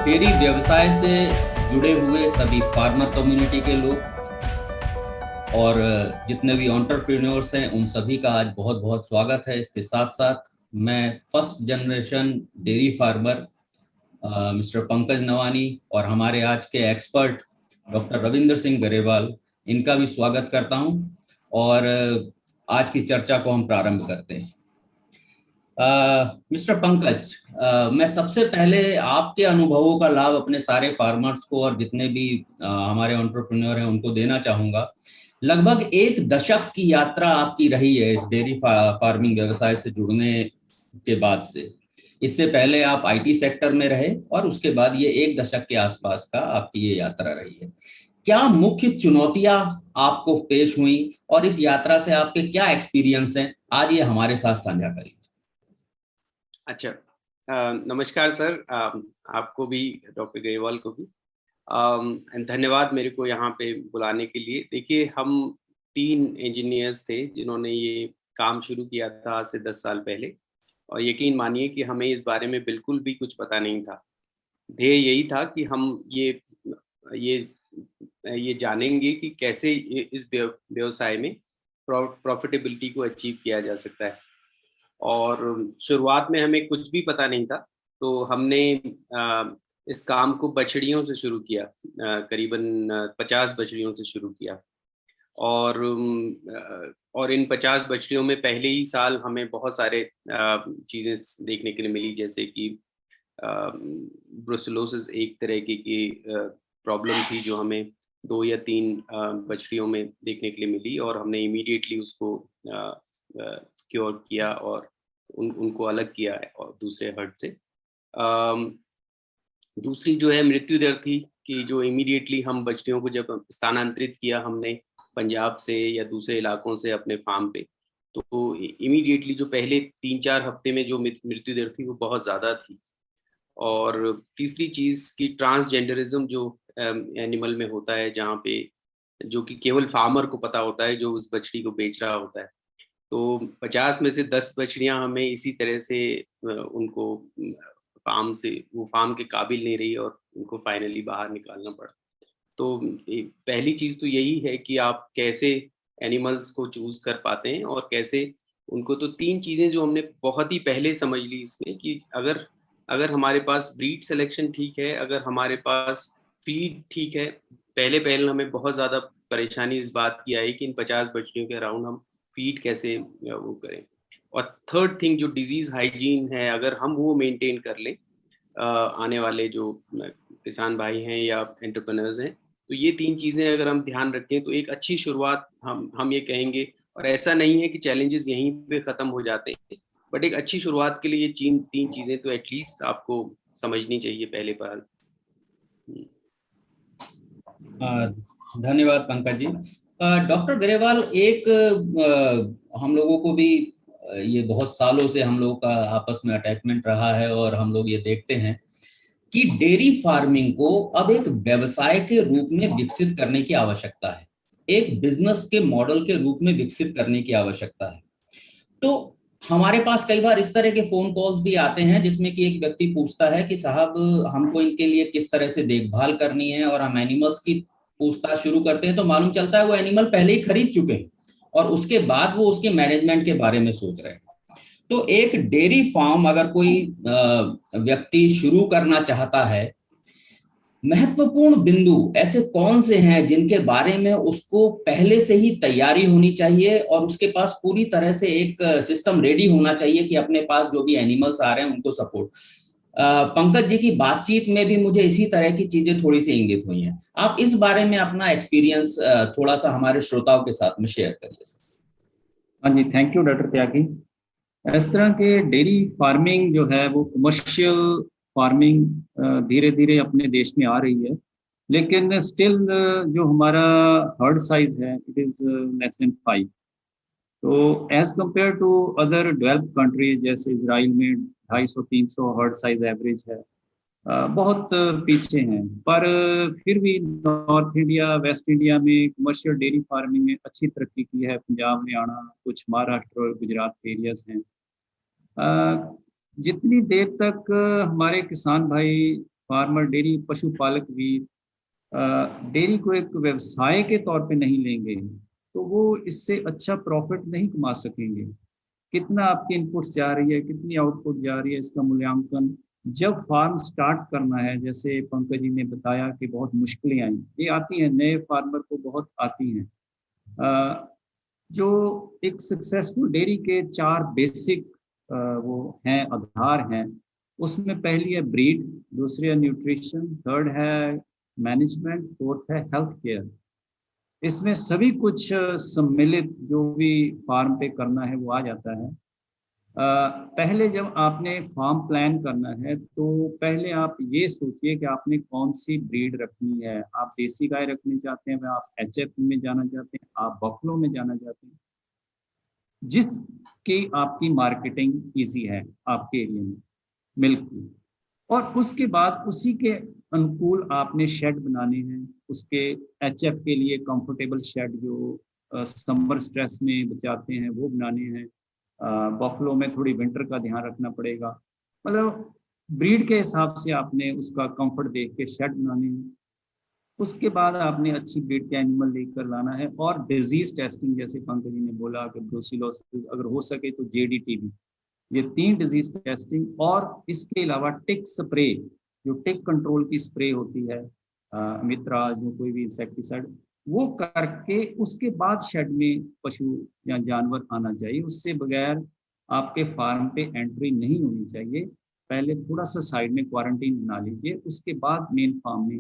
Dairy व्यवसाय से जुड़े हुए सभी फार्मर कम्युनिटी के लोग और जितने भी एंटरप्रेन्योर्स हैं उन सभी का आज बहुत बहुत स्वागत है। इसके साथ साथ मैं first generation dairy farmer mister Pankaj Nawani और हमारे आज के एक्सपर्ट डॉक्टर रविंद्र सिंह गरेवाल, इनका भी स्वागत करता हूं और आज की चर्चा को हम प्रारंभ करते हैं। मिस्टर पंकज, मैं सबसे पहले आपके अनुभवों का लाभ अपने सारे फार्मर्स को और जितने भी हमारे एंटरप्रेन्योर हैं उनको देना चाहूंगा। लगभग एक दशक की यात्रा आपकी रही है इस डेयरी फार्मिंग व्यवसाय से जुड़ने के बाद से। इससे पहले आप आईटी सेक्टर में रहे और उसके बाद ये एक दशक के आसपास का आपकी ये यात्रा रही है। क्या मुख्य चुनौतियां आपको पेश हुई और इस यात्रा से आपके क्या एक्सपीरियंस हैं, आज ये हमारे साथ साझा करिए। अच्छा, नमस्कार सर। आपको भी, डॉक्टर ग्रेवाल को भी धन्यवाद मेरे को यहाँ पे बुलाने के लिए। देखिए, हम 3 इंजीनियर्स थे जिन्होंने ये काम शुरू किया था आज से 10 साल पहले, और यकीन मानिए कि हमें इस बारे में बिल्कुल भी कुछ पता नहीं था। ध्येय यही था कि हम ये ये जानेंगे कि कैसे इस व्यवसाय में प्रॉफिटेबिलिटी को अचीव किया जा सकता है। और शुरुआत में हमें कुछ भी पता नहीं था, तो हमने इस काम को बछड़ियों से शुरू किया। करीबन 50 बछड़ियों से शुरू किया। और इन 50 बछड़ियों में पहले ही साल हमें बहुत सारे चीज़ें देखने के लिए मिली, जैसे कि ब्रुसेलोसिस एक तरह की प्रॉब्लम थी जो हमें 2 या 3 बछड़ियों में देखने के लिए मिली, और हमने इमीडिएटली उसको क्योर किया और उनको अलग किया है और दूसरे हर्ट से। दूसरी जो है मृत्यु दर थी, कि जो इमीडिएटली हम बछड़ियों को जब स्थानांतरित किया हमने पंजाब से या दूसरे इलाकों से अपने फार्म पे, तो इमीडिएटली जो पहले 3-4 हफ्ते में जो मृत्यु दर थी वो बहुत ज़्यादा थी। और तीसरी चीज़ कि ट्रांसजेंडरिज्म जो एनिमल में होता है, जहाँ पे जो कि केवल फार्मर को पता होता है जो उस बछड़ी को बेच रहा होता है। तो 50 में से 10 बछड़ियाँ हमें इसी तरह से उनको फार्म से, वो फार्म के काबिल नहीं रही और उनको फाइनली बाहर निकालना पड़ा। तो पहली चीज़ तो यही है कि आप कैसे एनिमल्स को चूज़ कर पाते हैं और कैसे उनको। तो 3 चीज़ें जो हमने बहुत ही पहले समझ ली इसमें, कि अगर अगर हमारे पास ब्रीड सिलेक्शन ठीक है, अगर हमारे पास फीड ठीक है। पहले हमें बहुत ज़्यादा परेशानी इस बात की आई कि इन 50 बछड़ियों के अराउंड हम फीड कैसे वो करें। और थर्ड थिंग जो डिजीज़ हाइजीन है, अगर हम वो मेंटेन कर लें, आने वाले जो किसान भाई हैं या एंटरप्रेन्योर्स हैं, तो ये 3 चीज़ें अगर हम ध्यान रखें तो एक अच्छी शुरुआत हम ये कहेंगे। और ऐसा नहीं है कि चैलेंजेस यहीं पे ख़त्म हो जाते हैं, बट एक अच्छी शुरुआत के लिए ये 3 चीज़ें तो एटलीस्ट आपको समझनी चाहिए पहले पहल। धन्यवाद पंकज जी। डॉक्टर ग्रेवाल, एक हम लोगों को भी ये बहुत सालों से हम लोगों का आपस में अटैचमेंट रहा है और हम लोग ये देखते हैं कि डेयरी फार्मिंग को अब एक व्यवसाय के रूप में विकसित करने की आवश्यकता है, एक बिजनेस के मॉडल के रूप में विकसित करने की आवश्यकता है। तो हमारे पास कई बार इस तरह के फोन कॉल्स भी आते हैं जिसमें कि एक व्यक्ति पूछता है कि साहब, हमको इनके लिए किस तरह से देखभाल करनी है, और हम एनिमल्स की पूछताछ शुरू करते हैं तो मालूम चलता है वो एनिमल पहले ही खरीद चुके हैं और उसके बाद वो उसके मैनेजमेंट के बारे में सोच रहे हैं। तो एक डेयरी फार्म अगर कोई व्यक्ति शुरू करना चाहता है, महत्वपूर्ण बिंदु ऐसे कौन से हैं जिनके बारे में उसको पहले से ही तैयारी होनी चाहिए और उसके पास पूरी तरह से एक सिस्टम रेडी होना चाहिए कि अपने पास जो भी एनिमल्स आ रहे हैं उनको सपोर्ट। पंकज जी की बातचीत में भी मुझे इसी तरह की चीजें थोड़ी सी इंगित हुई हैं। आप इस बारे में अपना एक्सपीरियंस थोड़ा सा हमारे श्रोताओं के साथ में शेयर करिए सर। हाँ जी, थैंक यू डॉक्टर त्यागी। इस तरह के डेयरी फार्मिंग जो है वो कमर्शियल फार्मिंग धीरे धीरे अपने देश में आ रही है, लेकिन स्टिल जो हमारा हर्ड साइज है इट इज़ लेस देन 5। तो as compare to other developed countries जैसे इसराइल में 250-300 हर्ड साइज एवरेज है, बहुत पीछे हैं। पर फिर भी नॉर्थ इंडिया, वेस्ट इंडिया में कमर्शियल डेयरी फार्मिंग में अच्छी तरक्की की है। पंजाब, हरियाणा, कुछ महाराष्ट्र और गुजरात के एरियाज हैं। जितनी देर तक हमारे किसान भाई फार्मर, डेयरी पशुपालक भी डेयरी को एक व्यवसाय के तौर पे नहीं लेंगे तो वो इससे अच्छा प्रॉफिट नहीं कमा सकेंगे। कितना आपकी इनपुट्स जा रही है, कितनी आउटपुट जा रही है, इसका मूल्यांकन जब फार्म स्टार्ट करना है, जैसे पंकज जी ने बताया कि बहुत मुश्किलें आई, ये आती हैं, नए फार्मर को बहुत आती हैं। जो एक सक्सेसफुल डेयरी के 4 बेसिक वो हैं, आधार हैं, उसमें पहली है ब्रीड, दूसरी है न्यूट्रिशन, थर्ड है मैनेजमेंट, फोर्थ है हेल्थ केयर। इसमें सभी कुछ सम्मिलित जो भी फार्म पे करना है वो आ जाता है। पहले जब आपने फार्म प्लान करना है तो पहले आप ये सोचिए कि आपने कौन सी ब्रीड रखनी है। आप देसी गाय रखना चाहते हैं, आप एचएफ में जाना चाहते हैं, आप बफलो में जाना चाहते हैं, जिसकी आपकी मार्केटिंग इजी है आपके एरिया में, मिल्क की। और उसके बाद उसी के अनुकूल आपने शेड बनाने हैं। उसके एचएफ के लिए कंफर्टेबल शेड जो समर स्ट्रेस में बचाते हैं वो बनाने हैं। बफलो में थोड़ी विंटर का ध्यान रखना पड़ेगा। मतलब ब्रीड के हिसाब से आपने उसका कंफर्ट देख के शेड बनाने हैं। उसके बाद आपने अच्छी ब्रीड के एनिमल लेकर लाना है। और डिजीज टेस्टिंग, जैसे पंकज जी ने बोला कि ब्रूसिलोसिस, अगर हो सके तो जेडीटीबी, ये 3 डिजीज टेस्टिंग। और इसके अलावा टिक स्प्रे, जो टिक कंट्रोल की स्प्रे होती है, मित्रा, जो कोई भी इंसेक्टिसाइड, वो करके उसके बाद शेड में पशु या जानवर आना चाहिए। उससे बगैर आपके फार्म पे एंट्री नहीं होनी चाहिए। पहले थोड़ा सा साइड में क्वारंटीन बना लीजिए, उसके बाद मेन फार्म में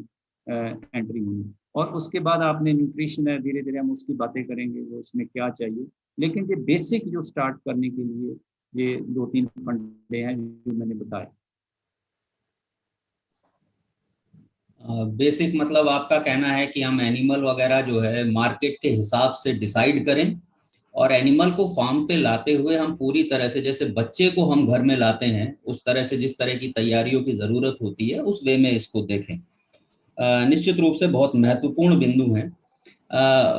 एंट्री होनी। और उसके बाद आपने न्यूट्रिशन है, धीरे धीरे हम उसकी बातें करेंगे, वो उसमें क्या चाहिए। लेकिन ये बेसिक जो स्टार्ट करने के लिए ये 2-3 फंडे हैं जो मैंने बताए। बेसिक मतलब आपका कहना है कि हम एनिमल वगैरह जो है मार्केट के हिसाब से डिसाइड करें, और एनिमल को फार्म पे लाते हुए हम पूरी तरह से, जैसे बच्चे को हम घर में लाते हैं उस तरह से, जिस तरह की तैयारियों की जरूरत होती है उस वे में इसको देखें। निश्चित रूप से बहुत महत्वपूर्ण बिंदु है।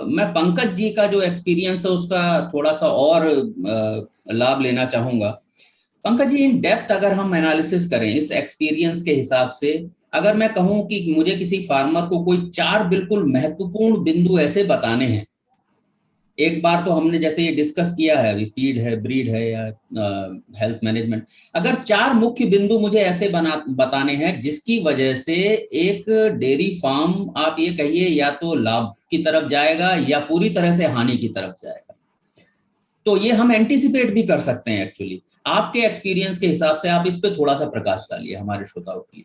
मैं पंकज जी का जो एक्सपीरियंस है उसका थोड़ा सा और लाभ लेना चाहूंगा। पंकज जी, इन डेप्थ अगर हम एनालिसिस करें इस एक्सपीरियंस के हिसाब से, अगर मैं कहूं कि मुझे किसी फार्मर को कोई 4 बिल्कुल महत्वपूर्ण बिंदु ऐसे बताने हैं, एक बार तो हमने जैसे ये डिस्कस किया है, अभी फीड है, ब्रीड है या हेल्थ मैनेजमेंट, अगर 4 मुख्य बिंदु मुझे ऐसे बताने हैं जिसकी वजह से एक डेयरी फार्म, आप ये कहिए, या तो लाभ की तरफ जाएगा या पूरी तरह से हानि की तरफ जाएगा, तो ये हम एंटीसिपेट भी कर सकते हैं एक्चुअली। आपके एक्सपीरियंस के हिसाब से आप इस पे थोड़ा सा प्रकाश डालिए हमारे श्रोताओं के लिए।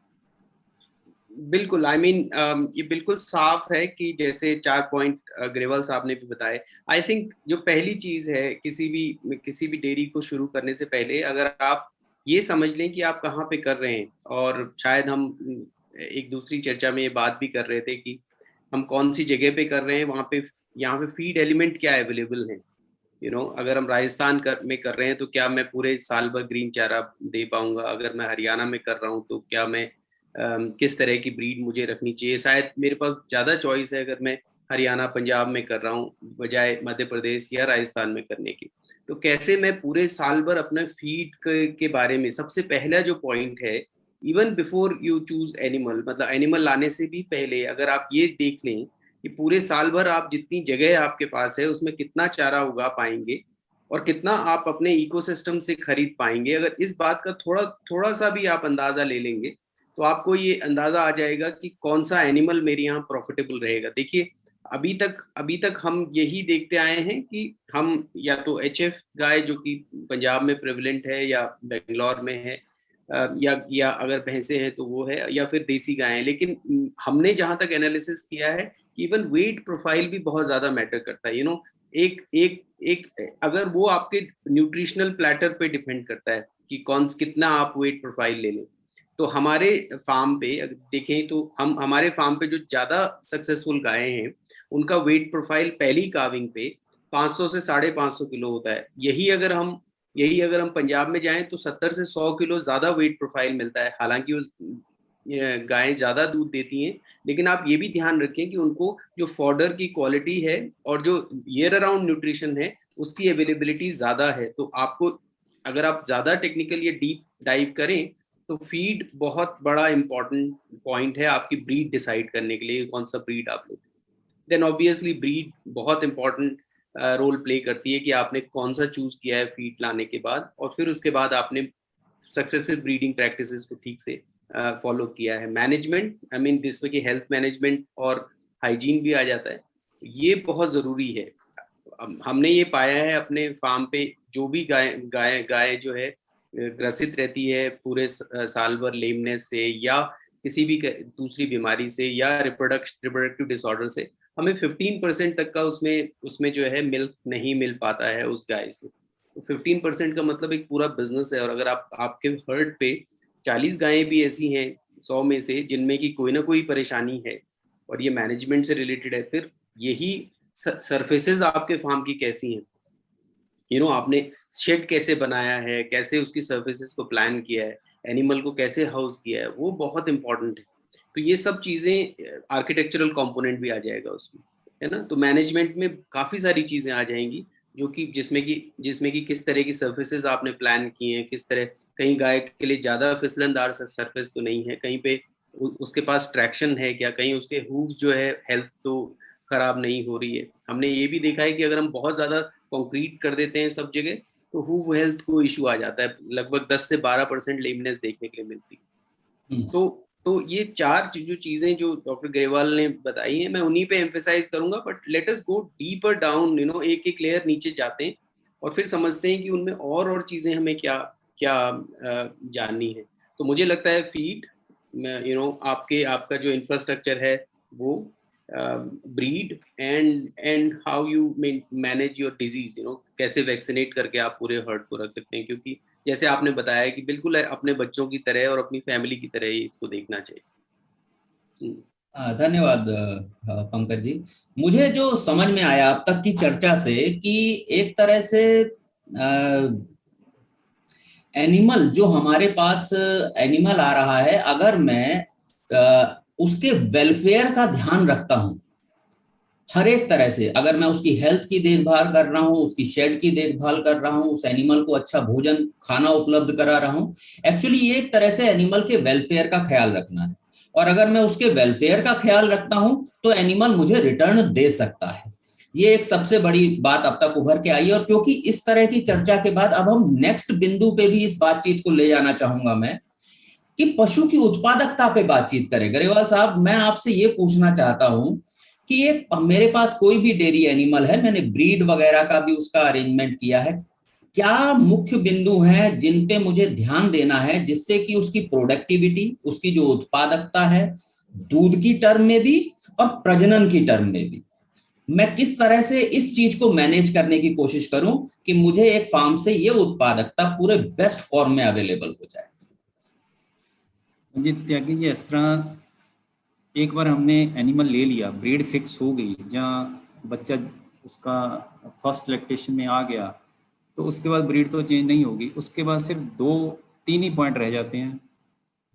बिल्कुल, आई मीन ये बिल्कुल साफ है कि जैसे 4 पॉइंट ग्रेवाल साहब ने भी बताए। आई थिंक जो पहली चीज है किसी भी डेयरी को शुरू करने से पहले, अगर आप ये समझ लें कि आप कहाँ पे कर रहे हैं, और शायद हम एक दूसरी चर्चा में ये बात भी कर रहे थे कि हम कौन सी जगह पे कर रहे हैं, वहाँ पे यहाँ पे फीड एलिमेंट क्या अवेलेबल है। अगर हम राजस्थान में कर रहे हैं तो क्या मैं पूरे साल भर ग्रीन चारा दे पाऊंगा। अगर मैं हरियाणा में कर रहा हूँ तो क्या मैं किस तरह की ब्रीड मुझे रखनी चाहिए। शायद मेरे पास ज़्यादा चॉइस है अगर मैं हरियाणा पंजाब में कर रहा हूँ बजाय मध्य प्रदेश या राजस्थान में करने की। तो कैसे मैं पूरे साल भर अपने फीड के बारे में, सबसे पहला जो पॉइंट है, even before you choose animal, मतलब एनिमल लाने से भी पहले अगर आप ये देख लें कि पूरे साल भर आप जितनी जगह आपके पास है उसमें कितना चारा उगा पाएंगे और कितना आप अपने इकोसिस्टम से खरीद पाएंगे, अगर इस बात का थोड़ा सा भी आप अंदाजा ले लेंगे तो आपको ये अंदाजा आ जाएगा कि कौन सा एनिमल मेरे यहाँ प्रॉफिटेबल रहेगा। देखिए, अभी तक हम यही देखते आए हैं कि हम या तो एचएफ गाय जो कि पंजाब में प्रेवलेंट है या बेंगलोर में है, या अगर भैंसे हैं तो वो है, या फिर देसी गाय है। लेकिन हमने जहां तक एनालिसिस किया है, इवन वेट प्रोफाइल भी बहुत ज्यादा मैटर करता है। एक एक एक अगर वो आपके न्यूट्रिशनल प्लेटर पे डिपेंड करता है कि कितना आप वेट प्रोफाइल ले लें। तो हमारे फार्म पे अगर देखें तो हमारे फार्म पे जो ज्यादा सक्सेसफुल गायें हैं उनका वेट प्रोफाइल पहली काविंग पे 500 से 550 किलो होता है। यही अगर हम पंजाब में जाएं तो 70 से 100 किलो ज्यादा वेट प्रोफाइल मिलता है। हालांकि वो गायें ज्यादा दूध देती हैं, लेकिन आप ये भी ध्यान रखें कि उनको जो फॉडर की क्वालिटी है और जो ईयर अराउंड न्यूट्रिशन है उसकी अवेलेबिलिटी ज्यादा है। तो आपको, अगर आप ज्यादा टेक्निकल या डीप डाइव करें तो फीड बहुत बड़ा इंपॉर्टेंट पॉइंट है आपकी ब्रीड डिसाइड करने के लिए, कौन सा ब्रीड आप लोग। देन ऑब्वियसली ब्रीड बहुत इंपॉर्टेंट रोल प्ले करती है कि आपने कौन सा चूज किया है फीड लाने के बाद, और फिर उसके बाद आपने सक्सेसिव ब्रीडिंग प्रैक्टिसेस को ठीक से फॉलो किया है। Management, I mean this way की हेल्थ मैनेजमेंट और हाइजीन भी आ जाता है, ये बहुत ज़रूरी है। हमने ये पाया है अपने फार्म पे, जो भी गाय जो है ग्रसित रहती है पूरे साल भर लेमनेस से या किसी भी दूसरी बीमारी से या रिप्रोडक्टिव डिसऑर्डर से, हमें 15% तक का उसमें जो है मिल्क नहीं मिल पाता है उस गाय से। तो 15% का मतलब एक पूरा बिजनेस है। और अगर आपके हर्ड पे 40 गायें भी ऐसी हैं 100 में से जिनमें की कोई ना कोई परेशानी है और ये मैनेजमेंट से रिलेटेड है, फिर यही सरफेसेस आपके फार्म की कैसी हैं, आपने शेड कैसे बनाया है, कैसे उसकी सर्फेसेस को प्लान किया है, एनिमल को कैसे हाउस किया है, वो बहुत इंपॉर्टेंट है। तो ये सब चीजें, आर्किटेक्चरल कंपोनेंट भी आ जाएगा उसमें, है ना। तो मैनेजमेंट में काफी सारी चीजें आ जाएंगी जो कि जिसमें कि किस तरह की सर्फेसेस आपने प्लान किए हैं, किस तरह, कहीं गाय के लिए ज्यादा फिसलनदार सर्फेस तो नहीं है, कहीं पे उसके पास ट्रैक्शन है क्या, कहीं उसके हूव्स जो है हेल्थ तो खराब नहीं हो रही है। हमने ये भी देखा है कि अगर हम बहुत ज्यादा कंक्रीट कर देते हैं सब जगह तो हूव हेल्थ को इशू आ जाता है, लगभग 10 से 12% लेमनेस देखने के लिए मिलती है। तो ये चार जो चीजें जो डॉक्टर ग्रेवाल ने बताई हैं, मैं उन्हीं पे एम्फेसाइज करूंगा, but let us go deeper down, एक एक लेयर नीचे जाते हैं और फिर समझते हैं कि उनमें और चीजें हमें क्या क्या जाननी है। तो मुझे लगता है फीड, आपका जो इंफ्रास्ट्रक्चर है वो, breed and how you manage your disease, कैसे वैक्सीनेट करके आप पूरे हर्ड को रख सकते हैं, क्योंकि जैसे आपने बताया कि बिल्कुल अपने बच्चों की तरह और अपनी फैमिली की तरह ही इसको देखना चाहिए। धन्यवाद पंकज जी। मुझे जो समझ में आया अब तक की चर्चा से कि एक तरह से एनिमल जो हमारे पास एनिमल आ रहा है, अगर मैं उसके वेलफेयर का ध्यान रखता हूं हर एक तरह से, अगर मैं उसकी हेल्थ की देखभाल कर रहा हूं, उसकी शेड की देखभाल कर रहा हूं, उस एनिमल को अच्छा भोजन खाना उपलब्ध करा रहा हूं, एक्चुअली ये एक तरह से एनिमल के वेलफेयर का ख्याल रखना है। और अगर मैं उसके वेलफेयर का ख्याल रखता हूं तो एनिमल मुझे रिटर्न दे सकता है। ये एक सबसे बड़ी बात अब तक उभर के आई है। और क्योंकि इस तरह की चर्चा के बाद अब हम नेक्स्ट बिंदु पे भी इस बातचीत को ले जाना चाहूंगा मैं, कि पशु की उत्पादकता पे बातचीत करें। ग्रेवाल साहब, मैं आपसे ये पूछना चाहता हूं कि एक मेरे पास कोई भी डेयरी एनिमल है, मैंने ब्रीड वगैरह का भी उसका अरेंजमेंट किया है, क्या मुख्य बिंदु हैं जिन पे मुझे ध्यान देना है जिससे कि उसकी प्रोडक्टिविटी, उसकी जो उत्पादकता है, दूध की टर्म में भी और प्रजनन की टर्म में भी, मैं किस तरह से इस चीज को मैनेज करने की कोशिश करूं कि मुझे एक फार्म से ये उत्पादकता पूरे बेस्ट फॉर्म में अवेलेबल हो जाए। जी त्यागी जी, इस तरह एक बार हमने एनिमल ले लिया, ब्रीड फिक्स हो गई, जहाँ बच्चा उसका फर्स्ट लैक्टेशन में आ गया, तो उसके बाद ब्रीड तो चेंज नहीं होगी। उसके बाद सिर्फ 2-3 ही पॉइंट रह जाते हैं,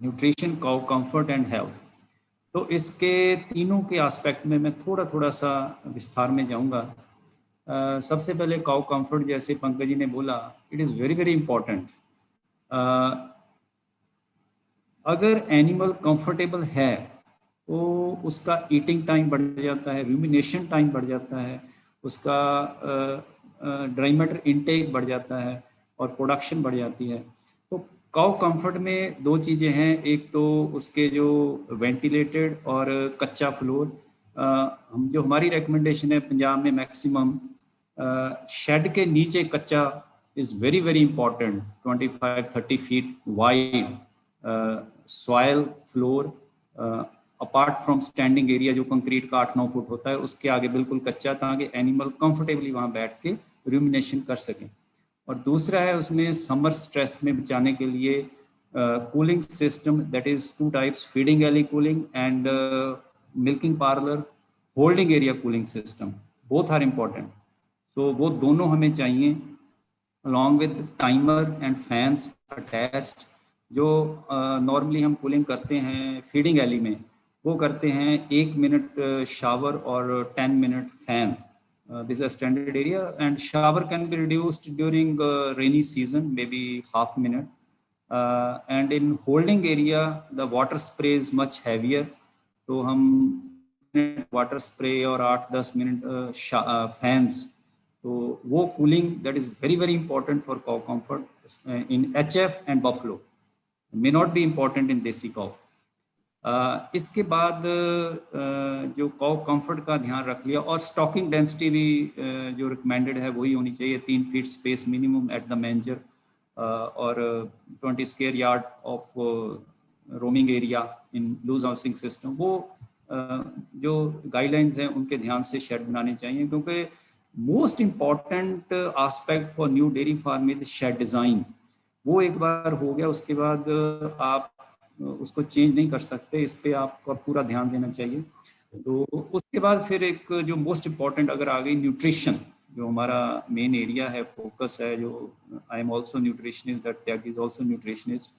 nutrition, cow comfort and health. तो इसके तीनों के एस्पेक्ट में मैं थोड़ा सा विस्तार में जाऊंगा। सबसे पहले काउ कंफर्ट, जैसे पंकज जी ने बोला, it is very very important. अगर एनिमल कंफर्टेबल है तो उसका ईटिंग टाइम बढ़ जाता है, रूमिनेशन टाइम बढ़ जाता है, उसका ड्राई मैटर इनटेक बढ़ जाता है और प्रोडक्शन बढ़ जाती है। तो काउ कंफर्ट में 2 चीज़ें हैं, एक तो उसके जो वेंटिलेटेड और कच्चा फ्लोर, हम जो हमारी रिकमेंडेशन है पंजाब में मैक्सिमम शेड के नीचे कच्चा is very very important, 25-30 feet wide soil floor, apart from standing area जो कंक्रीट का 8-9 फुट होता है, उसके आगे बिल्कुल कच्चा, ताकि एनिमल कंफर्टेबली वहाँ बैठ के रूमिनेशन कर सकें। और दूसरा है उसमें समर स्ट्रेस में बचाने के लिए cooling system, that is 2 types, feeding alley cooling and milking parlour holding area cooling system, both are important. तो वो दोनों हमें चाहिए, along with timer and fans attached. जो नॉर्मली हम कूलिंग करते हैं फीडिंग एली में, वो करते हैं 1 मिनट शावर और 10 minute fan, this is standard area, and shower can be reduced during rainy season, may be ½ minute, and in holding area the water spray is much heavier, तो हम water spray और 8-10 minute fans, तो वो cooling that is very very important for cow comfort in HF and buffalo, may not be important in देसी cow. इसके बाद जो cow comfort का ध्यान रख लिया, और स्टॉकिंग डेंसिटी भी जो रिकमेंडेड है वही होनी चाहिए, 3 feet space minimum at the manger, और 20 square yard of roaming area in loose housing system. वो जो गाइडलाइंस हैं उनके ध्यान से शेड बनाने चाहिए, क्योंकि most important aspect for new dairy farm is shed design. वो एक बार हो गया, उसके बाद आप उसको चेंज नहीं कर सकते, इस पे आपको पूरा ध्यान देना चाहिए। तो उसके बाद फिर एक जो मोस्ट इम्पॉर्टेंट अगर आ गई न्यूट्रिशन, जो हमारा मेन एरिया है, फोकस है, जो I am also nutritionist, that Tyagi is also nutritionist.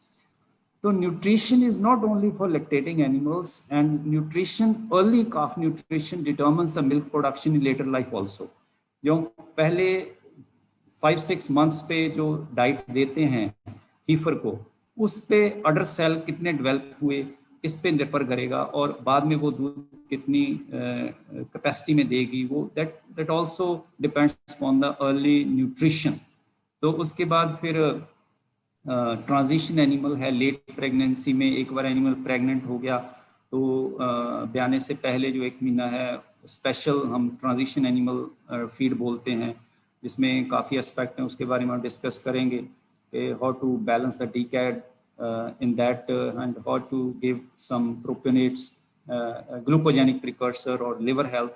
तो nutrition is not only for lactating animals, and nutrition, early calf nutrition determines the milk production in later life also. जो पहले 5-6 months पे जो diet देते हैं हीफर को, उस पे अडर सेल कितने डेवलप हुए इस पे निर्भर करेगा, और बाद में वो दूध कितनी कैपेसिटी में देगी, वो that also depends upon the early nutrition. तो उसके बाद फिर ट्रांजिशन एनिमल है, लेट प्रेगनेंसी में एक बार एनिमल प्रेग्नेंट हो गया तो ब्याने से पहले जो 1 महीना है, स्पेशल हम ट्रांजिशन एनिमल फीड बोलते हैं, जिसमें काफ़ी एस्पेक्ट हैं, उसके बारे में हम डिस्कस करेंगे, how to balance the decad in that, and how to give some propionates, glucogenic precursor or liver health.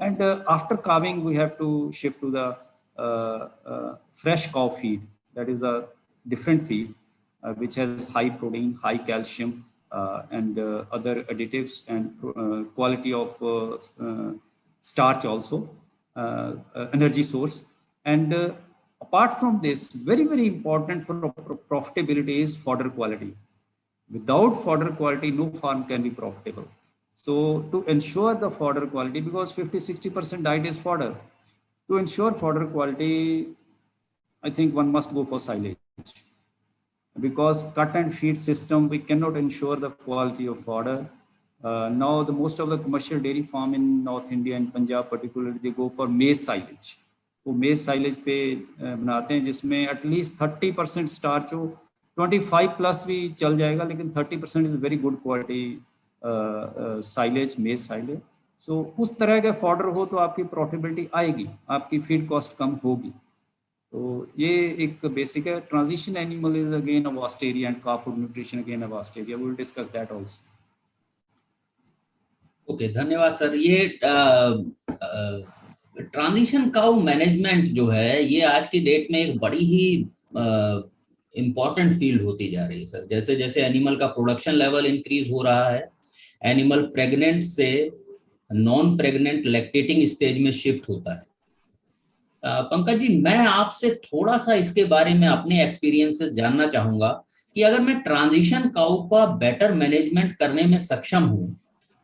And after calving, we have to shift to the fresh cow feed. That is a different feed which has high protein, high calcium, and other additives, and quality of starch also, energy source. And apart from this, very very important for profitability is fodder quality. Without fodder quality, no farm can be profitable. So to ensure the fodder quality, because 50-60% diet is fodder, to ensure fodder quality, I think one must go for silage, because cut and feed system we cannot ensure the quality of fodder. Now the most of the commercial dairy farm in North India and Punjab particularly, they go for maize silage. वो मेज silage पे बनाते हैं, जिसमें at least 30% starch हो, 25+ भी चल जाएगा, लेकिन 30% is very good quality silage, मेज साइलेज। सो उस तरह का फॉडर हो तो आपकी प्रॉफिटेबिलिटी आएगी, आपकी फीड कॉस्ट कम होगी। तो ये एक बेसिक है। Transition animal is again a vast area, and calf food nutrition again a vast area, we will discuss that also. Okay, धन्यवाद सर। ये ट्रांजिशन काउ मैनेजमेंट जो है, ये आज की डेट में एक बड़ी ही इम्पॉर्टेंट फील्ड होती जा रही है सर। जैसे जैसे एनिमल का प्रोडक्शन लेवल इंक्रीज हो रहा है, एनिमल प्रेग्नेंट से नॉन प्रेग्नेंट लैक्टेटिंग स्टेज में शिफ्ट होता है। पंकज जी, मैं आपसे थोड़ा सा इसके बारे में अपने एक्सपीरियंसेस जानना चाहूंगा कि अगर मैं ट्रांजिशन काउ का बेटर मैनेजमेंट करने में सक्षम हूं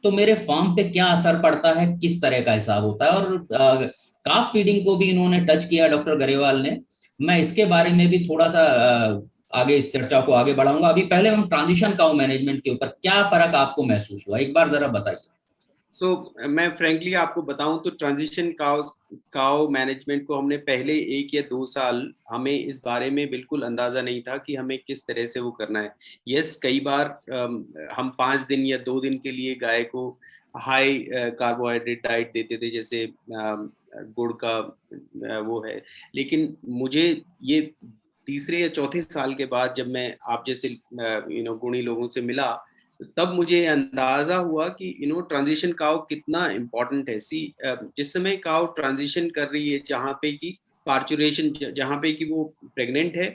तो मेरे फार्म पे क्या असर पड़ता है, किस तरह का हिसाब होता है। और काफ फीडिंग को भी इन्होंने टच किया डॉक्टर गरेवाल ने, मैं इसके बारे में भी थोड़ा सा आगे इस चर्चा को आगे बढ़ाऊंगा। अभी पहले हम ट्रांजिशन काउ मैनेजमेंट के ऊपर क्या फर्क आपको महसूस हुआ, एक बार जरा बताइए। मैं फ्रैंकली आपको बताऊं तो ट्रांजिशन काउ मैनेजमेंट को हमने पहले 1 या 2 साल, हमें इस बारे में बिल्कुल अंदाजा नहीं था कि हमें किस तरह से वो करना है। यस, कई बार हम 5 दिन या 2 दिन के लिए गाय को हाई कार्बोहाइड्रेट डाइट देते थे, जैसे गुड़ का वो है। लेकिन मुझे ये तीसरे या चौथे साल के बाद जब मैं आप जैसे गुणी लोगों से मिला, तब मुझे अंदाजा हुआ कि ट्रांजिशन काउ कितना इम्पोर्टेंट है। जिस समय काउ ट्रांजिशन कर रही है, जहाँ पे कि पार्चुरेशन, जहाँ पे कि वो प्रेग्नेंट है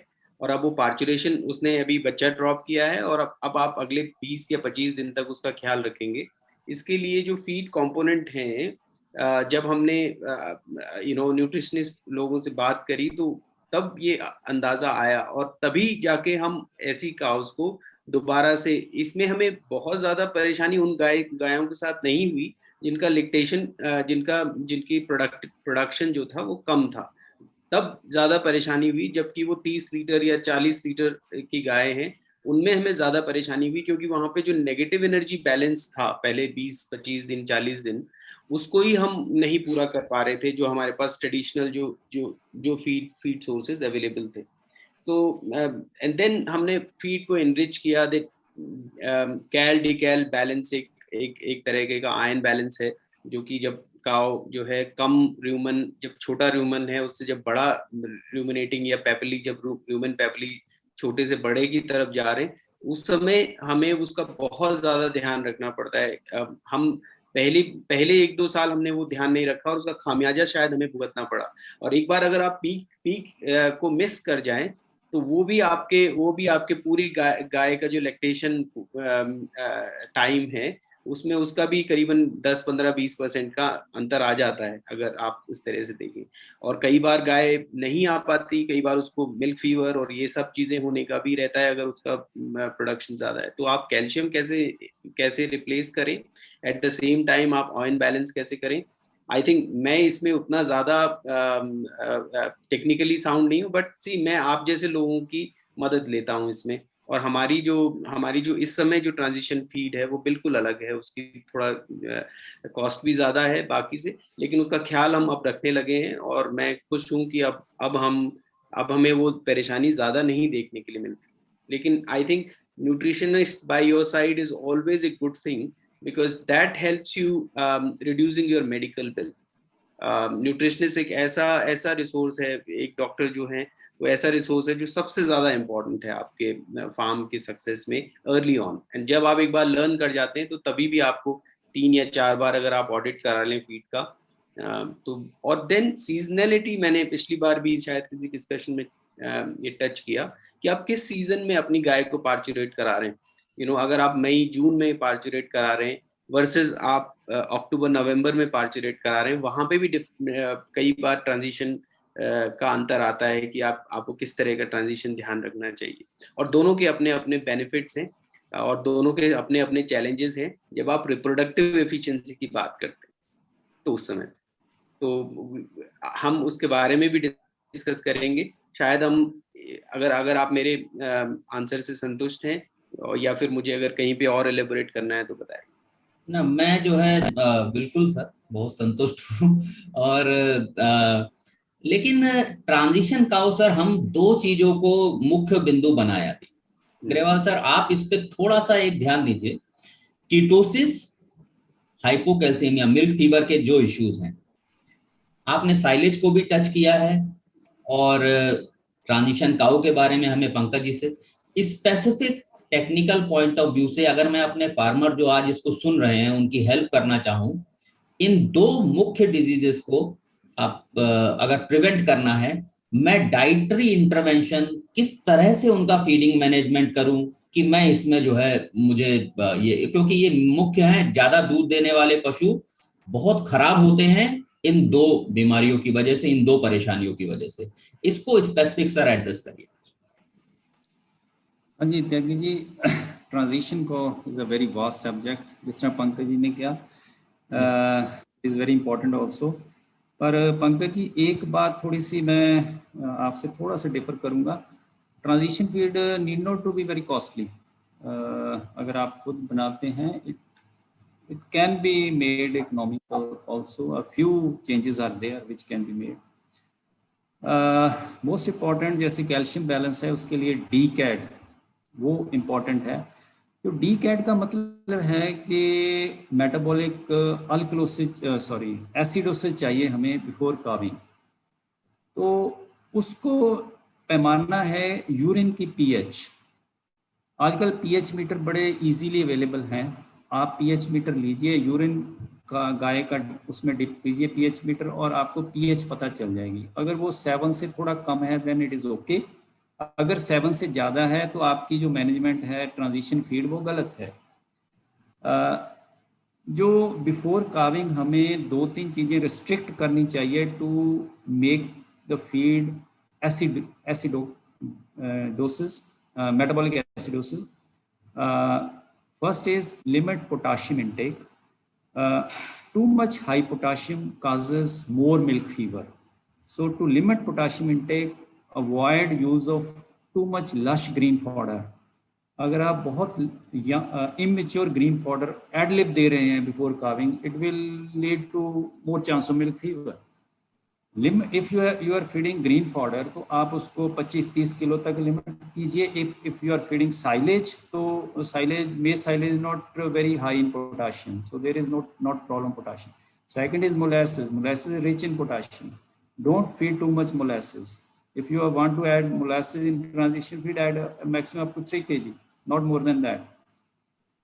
और अब वो पार्चुरेशन, उसने अभी बच्चा ड्रॉप किया है, और अब आप अगले 20 या 25 दिन तक उसका ख्याल रखेंगे। इसके लिए जो फीड कंपोनेंट हैं, जब हमने न्यूट्रिशनिस्ट लोगों से बात करी तो तब ये अंदाजा आया, और तभी जाके हम ऐसी काउस को दोबारा से, इसमें हमें बहुत ज्यादा परेशानी उन गायों के साथ नहीं हुई जिनका लैक्टेशन, जिनकी प्रोडक्शन जो था वो कम था। तब ज्यादा परेशानी हुई, जबकि वो 30 लीटर या 40 लीटर की गाय हैं उनमें हमें ज्यादा परेशानी हुई, क्योंकि वहां पे जो नेगेटिव एनर्जी बैलेंस था पहले 20-25 दिन 40 दिन, उसको ही हम नहीं पूरा कर पा रहे थे जो हमारे पास ट्रेडिशनल जो जो जो फीड सोर्सेज अवेलेबल थे। सो एंड देन हमने फीड को एनरिच किया। दैट कैल डिकैल बैलेंस एक तरह का आयन बैलेंस है, जो कि जब काव जो है कम र्यूमन, जब छोटा र्यूमन है उससे जब बड़ा र्यूमिनेटिंग या पेपली, जब र्यूमन पेपली छोटे से बड़े की तरफ जा रहे हैं, उस समय हमें उसका बहुत ज्यादा ध्यान रखना पड़ता है। हम पहले 1-2 साल हमने वो ध्यान नहीं रखा और उसका खामियाजा शायद हमें भुगतना पड़ा। और एक बार अगर आप पीक को मिस कर जाएं, तो वो भी आपके पूरी गाय का जो लैक्टेशन टाइम है, उसमें उसका भी करीबन 10-15-20% का अंतर आ जाता है, अगर आप इस तरह से देखें। और कई बार गाय नहीं आ पाती, कई बार उसको मिल्क फीवर और ये सब चीजें होने का भी रहता है अगर उसका प्रोडक्शन ज्यादा है। तो आप कैल्शियम कैसे कैसे रिप्लेस करें, एट द सेम टाइम आप आयन बैलेंस कैसे करें। आई थिंक मैं इसमें उतना ज्यादा टेक्निकली साउंड नहीं हूँ, बट सी मैं आप जैसे लोगों की मदद लेता हूँ इसमें। और हमारी जो इस समय जो ट्रांजिशन फीड है वो बिल्कुल अलग है, उसकी थोड़ा कॉस्ट भी ज्यादा है बाकी से, लेकिन उसका ख्याल हम अब रखने लगे हैं और मैं खुश हूँ कि अब हमें वो परेशानी ज्यादा नहीं देखने के लिए मिलती। लेकिन I think nutritionist by your side is always a good thing, because that helps you reducing your medical bill. Nutritionist एक ऐसा रिसोर्स है, एक डॉक्टर जो है वो ऐसा रिसोर्स है जो सबसे ज्यादा इंपॉर्टेंट है आपके फार्म की सक्सेस में अर्ली ऑन। एंड जब आप एक बार लर्न कर जाते हैं तो तभी भी आपको 3 या 4 बार अगर आप ऑडिट करा लें फीड का, तो और देन सीजनलिटी, मैंने पिछली बार भी शायद किसी डिस्कशन में ये टच किया कि आप किस सीजन में अपनी गाय को पार्चुरेट करा रहे हैं। अगर आप मई जून में पार्चुरेट करा रहे हैं वर्सेस आप अक्टूबर नवंबर में पार्चुरेट करा रहे हैं, वहां पे भी कई बार ट्रांजिशन का अंतर आता है कि आपको किस तरह का ट्रांजिशन ध्यान रखना चाहिए। और दोनों के अपने अपने बेनिफिट्स हैं और दोनों के अपने अपने चैलेंजेस हैं जब आप रिप्रोडक्टिव एफिशिएंसी की बात करते हैं तो उस समय। तो हम उसके बारे में भी डिस्कस करेंगे शायद। हम अगर आप मेरे आंसर से संतुष्ट हैं, या फिर मुझे अगर कहीं पे और एलेबोरेट करना है तो बताएं। ना, मैं जो है बिल्कुल सर बहुत संतुष्ट हूँ। और लेकिन ट्रांजिशन काउ सर, हम दो चीजों को मुख्य बिंदु बनाया थी। ग्रेवाल सर, आप इस पे थोड़ा सा एक ध्यान दीजिए। कीटोसिस, हाइपोकैल्सीमिया, मिल्क फीवर के जो इश्यूज हैं, आपने साइलेज को भी टच किया है और ट्रांजिशन काउ के बारे में हमें पंकज जी से specific technical point of view से, अगर मैं अपने फार्मर जो आज इसको सुन रहे हैं उनकी हेल्प करना चाहूं, इन दो मुख्य डिजीजेस को आप अगर प्रिवेंट करना है, मैं डाइटरी इंटरवेंशन किस तरह से उनका फीडिंग मैनेजमेंट करूं कि मैं इसमें जो है मुझे ये, क्योंकि ये मुख्य है, ज्यादा दूध देने वाले पशु बहुत खराब होते हैं इन दो बीमारियों की वजह से, इन दो परेशानियों की वजह से। इसको स्पेसिफिक सर एड्रेस करिए। हाँ जी त्यागी जी, ट्रांजिशन को is a very vast subject, जिस तरह पंकज जी ने किया इज़ वेरी इंपॉर्टेंट ऑल्सो। पर पंकज जी एक बात थोड़ी सी मैं आपसे थोड़ा सा डिफर करूँगा। Transition feed need not to be very costly. अगर आप खुद बनाते हैं, it can be made economical also. A few changes are there which can be made. Most important जैसे कैल्शियम बैलेंस है, उसके लिए डी कैड वो इम्पॉर्टेंट है। तो डी कैड का मतलब है कि मेटाबॉलिक अल्कलोसिस एसिडोसिस चाहिए हमें बिफोर काविंग। तो उसको पैमाना है यूरिन की पीएच। आजकल पीएच मीटर बड़े इजीली अवेलेबल हैं। आप पीएच मीटर लीजिए, यूरिन का गाय का उसमें डिप कीजिए पीएच मीटर, और आपको पीएच पता चल जाएगी। अगर वो 7 से थोड़ा कम है देन इट इज़ ओके। अगर 7 से ज़्यादा है तो आपकी जो मैनेजमेंट है ट्रांजिशन फीड वो गलत है। जो बिफोर काविंग हमें 2-3 चीज़ें रिस्ट्रिक्ट करनी चाहिए to make the feed acidosis, metabolic acidosis. First is limit potassium intake. Too much high potassium causes more milk fever. So to limit potassium intake, avoid use of too much lush green fodder. अगर आप बहुत immature green fodder ad lib दे रहे हैं before calving, it will lead to more chance of milk fever. If you are feeding green fodder, तो आप उसको 25-30 kilo तक limit कीजिए. If you are feeding silage, तो maize silage is not very high in potassium, so there is not problem potassium. Second is molasses. Molasses is rich in potassium. Don't feed too much molasses. If you want to add molasses in transition feed, add a maximum up to 3 kg, not more than that.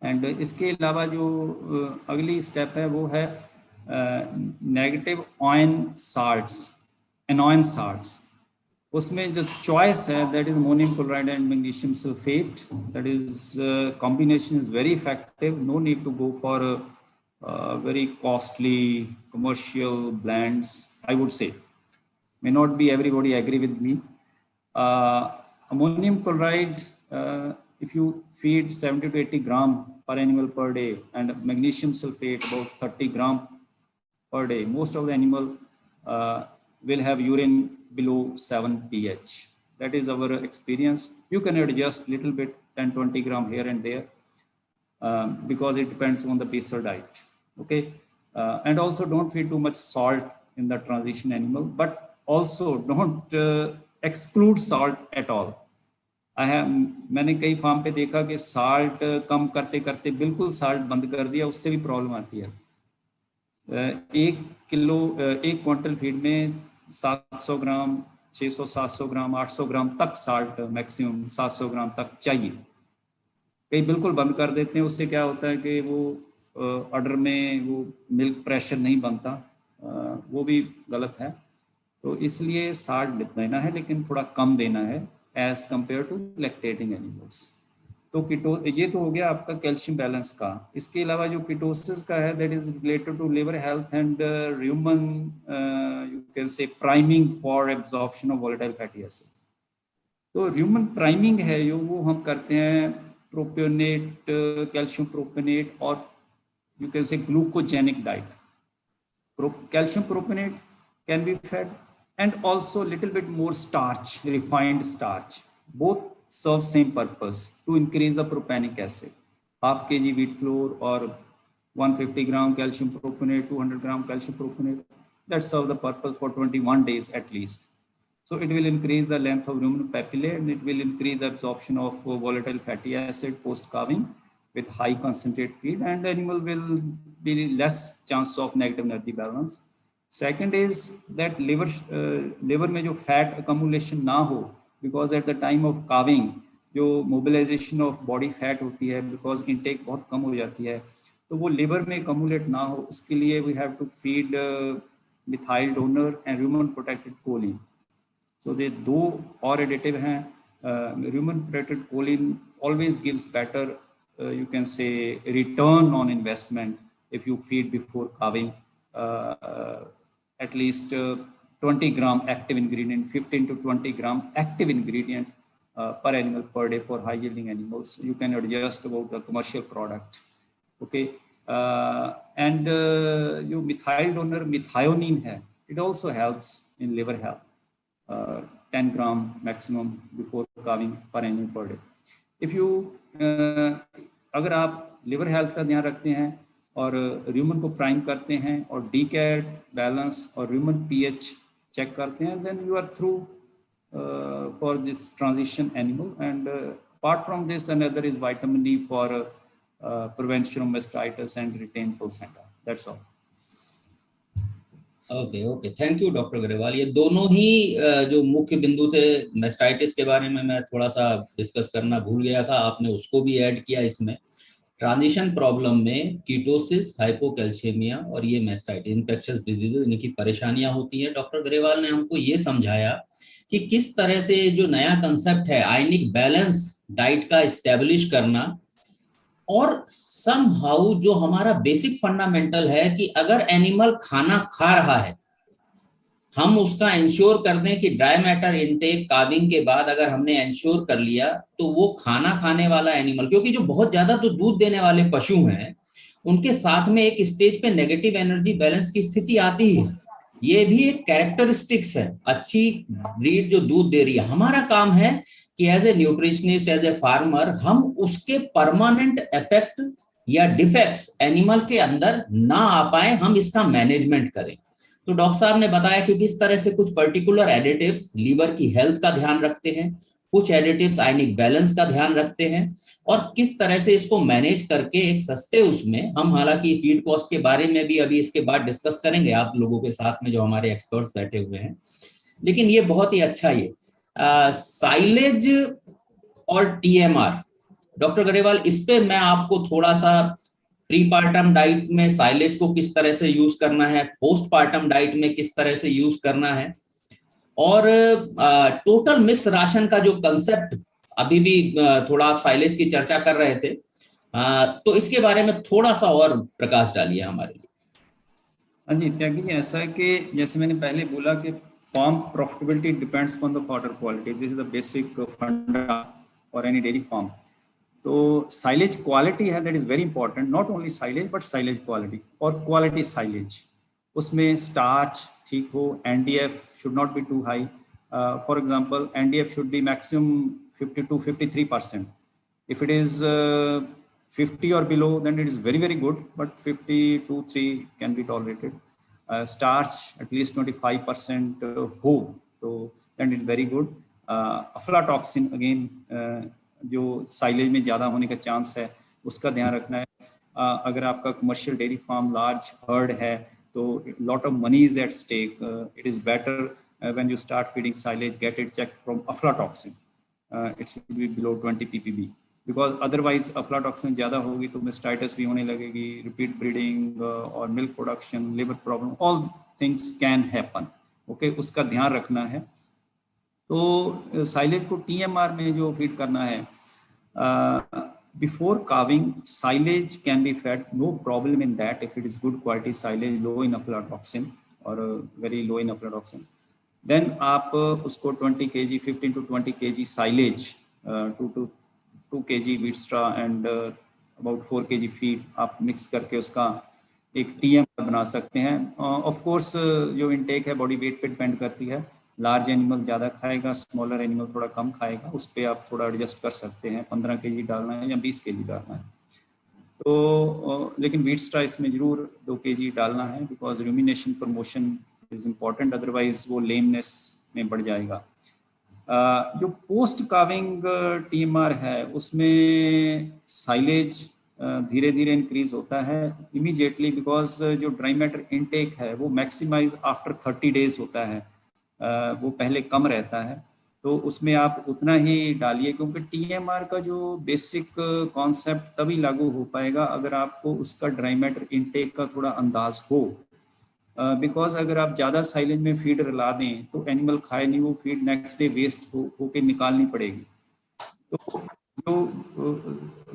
And इसके अलावा जो अगली step है वो है negative एनॉयन salts. उसमें जो choice है that is ammonium chloride and magnesium sulphate. That is combination is very effective. No need to go for very costly commercial blends, I would say. May not be everybody agree with me. Ammonium chloride, if you feed 70 to 80 gram per animal per day, and magnesium sulfate about 30 gram per day, most of the animal will have urine below 7 pH. That is our experience. You can adjust little bit, 10-20 gram here and there, because it depends on the basal diet. Okay, and also don't feed too much salt in the transition animal, but also don't exclude salt at all. मैंने कई farm पे देखा कि salt कम करते करते बिल्कुल salt बंद कर दिया, उससे भी प्रॉब्लम आती है. 1 क्विंटल फीड में 700 ग्राम 600-700 ग्राम 800 ग्राम तक साल्ट, मैक्सिमम 700 ग्राम तक चाहिए. कई बिल्कुल बंद कर देते हैं. उससे क्या होता है कि वो ऑर्डर में वो मिल्क प्रेशर नहीं बनता, वो भी गलत है. तो इसलिए साल्ट देना है, लेकिन थोड़ा कम देना है as compare to lactating animals. तो ये तो हो गया आपका कैल्शियम बैलेंस का. इसके अलावा जो कीटोसिस का है that is related to liver health and rumen you can say priming for absorption of volatile fatty acid. तो ह्यूमन प्राइमिंग है जो वो हम करते हैं प्रोपियोनेट, कैल्शियम प्रोपियोनेट और you can say glucogenic diet. Calcium propionate can be fed, and also little bit more starch, refined starch. Both serve same purpose, to increase the propionic acid. Half kg wheat flour or 150 gram calcium propionate, 200 gram calcium propionate, that serve the purpose for 21 days at least. So it will increase the length of rumen papillae, and it will increase the absorption of volatile fatty acid post calving with high concentrate feed, and the animal will be less chance of negative energy balance. Second is that liver में जो fat accumulation ना हो, because at the time of calving जो mobilization of body fat होती है, because intake बहुत कम हो जाती है, तो वो liver में accumulate ना हो, उसके लिए we have to feed methyl donor and rumen protected choline. So ये दो और additive हैं. Rumen protected choline always gives better you can say return on investment if you feed before calving at least 20 gram active ingredient, 15 to 20 gram active ingredient per animal per day for high yielding animals. You can adjust about the commercial product. Okay, and your methyl donor methionine hai, it also helps in liver health. 10 gram maximum before calving per animal per day. If you अगर आप liver health का ध्यान रखते हैं और human को prime करते हैं और डीकैट बैलेंस और ह्यूमन पीएच चेक करते हैं, then you are through for this transition animal. And apart from this another is vitamin D for prevention of mastitis and retain placenta. That's all. Okay, thank you doctor Grewal. ये दोनों ही जो मुख्य बिंदु थे, mastitis के बारे में मैं थोड़ा सा डिस्कस करना भूल गया था, आपने उसको भी ऐड किया इसमें. ट्रांजिशन प्रॉब्लम में कीटोसिस, हाइपोकैल्शियमिया और ये मास्टाइटिस इन्फेक्शियस डिजीजेज, इनकी परेशानियां होती हैं. डॉक्टर ग्रेवाल ने हमको ये समझाया कि किस तरह से जो नया कंसेप्ट है आयनिक बैलेंस डाइट का एस्टेब्लिश करना, और समहाउ जो हमारा बेसिक फंडामेंटल है कि अगर एनिमल खाना खा रहा है, हम उसका इंश्योर कर दें कि ड्राई मैटर इनटेक काविंग के बाद अगर हमने इंश्योर कर लिया तो वो खाना खाने वाला एनिमल, क्योंकि जो बहुत ज्यादा तो दूध देने वाले पशु हैं उनके साथ में एक स्टेज पे नेगेटिव एनर्जी बैलेंस की स्थिति आती है. ये भी एक कैरेक्टरिस्टिक्स है अच्छी ब्रीड जो दूध दे रही है। हमारा काम है कि as a nutritionist, as a farmer, हम उसके परमानेंट इफेक्ट या डिफेक्ट्स एनिमल के अंदर ना आ पाए, हम इसका मैनेजमेंट करें। तो डॉक्टर साहब ने बताया कि किस तरह से कुछ पर्टिकुलर एडिटिव्स लीवर की हेल्थ का ध्यान रखते हैं, कुछ एडिटिव्स आयनिक बैलेंस का ध्यान रखते हैं, और किस तरह से इसको मैनेज करके एक सस्ते उसमें हम, हालांकि फीड कॉस्ट के बारे में भी अभी इसके बाद डिस्कस करेंगे आप लोगों के साथ में जो हमारे एक्सपर्ट्स बैठे हुए हैं, लेकिन ये बहुत ही अच्छा ये साइलेज और टीएमआर, डॉक्टर गरेवाल, इस पे मैं आपको थोड़ा सा प्री पार्टम डाइट में साइलेज को किस तरह से यूज करना है, पोस्ट पार्टम डाइट में किस तरह से यूज करना है, और टोटल मिक्स राशन का जो कंसेप्ट अभी भी थोड़ा आप साइलेज की चर्चा कर रहे थे, तो इसके बारे में थोड़ा सा और प्रकाश डालिए हमारे लिए। हाँ जी त्यागी जी, ऐसा है कि जैसे मैंने पहले बोला कि farm profitability depends on the fodder quality, this is the basic funda for any dairy farm. तो साइलेज क्वालिटी है that is very important, not only silage but silage quality और क्वालिटी साइलेज। उसमें स्टार्च ठीक हो, NDF should not be too high. For example NDF should be maximum 50 to 53%. If it is 50 or below, then it is very, very good, but 52-3 can be tolerated. Starch at least 25% हो, तो then it is very good. Aflatoxin again, जो silage में ज़्यादा होने का chance है उसका ध्यान रखना है। अगर आपका commercial dairy farm large herd है तो lot of money is at stake, it is better when you start feeding silage, get it checked from aflatoxin. It should be below 20 ppb, because otherwise aflatoxin ज़्यादा होगी तो mastitis भी होने लगेगी, repeat breeding और milk production, liver problem, all things can happen. Okay, उसका ध्यान रखना है। तो साइलेज को TMR में जो फीड करना है, before calving silage can be fed, no problem in that if it is good quality silage, low in aflatoxin or very low in aflatoxin. Then आप उसको 20 kg, 15 to 20 kg silage, 2 kg wheat straw and about 4 kg feed आप mix करके उसका एक TMR बना सकते हैं। Of course जो इनटेक है बॉडी वेट पे डिपेंड करती है, लार्ज एनिमल ज़्यादा खाएगा, स्मॉलर एनिमल थोड़ा कम खाएगा, उस पर आप थोड़ा एडजस्ट कर सकते हैं, 15 kg डालना है या 20 kg डालना है। तो लेकिन व्हीट स्ट्रा इसमें जरूर 2 kg डालना है, because rumination promotion is important, otherwise वो लेमनेस में बढ़ जाएगा। जो पोस्ट काविंग TMR है उसमें साइलेज धीरे धीरे इंक्रीज होता है इमीडिएटली, बिकॉज जो ड्राई मैटर इनटेक है वो मैक्सिमाइज आफ्टर 30 days होता है, वो पहले कम रहता है, तो उसमें आप उतना ही डालिए, क्योंकि TMR का जो बेसिक कॉन्सेप्ट तभी लागू हो पाएगा अगर आपको उसका ड्राई मैटर इनटेक का थोड़ा अंदाज हो। बिकॉज अगर आप ज़्यादा साइलेज में फीड रला दें तो एनिमल खाए नहीं, वो फीड नेक्स्ट डे वेस्ट होके निकालनी पड़ेगी। तो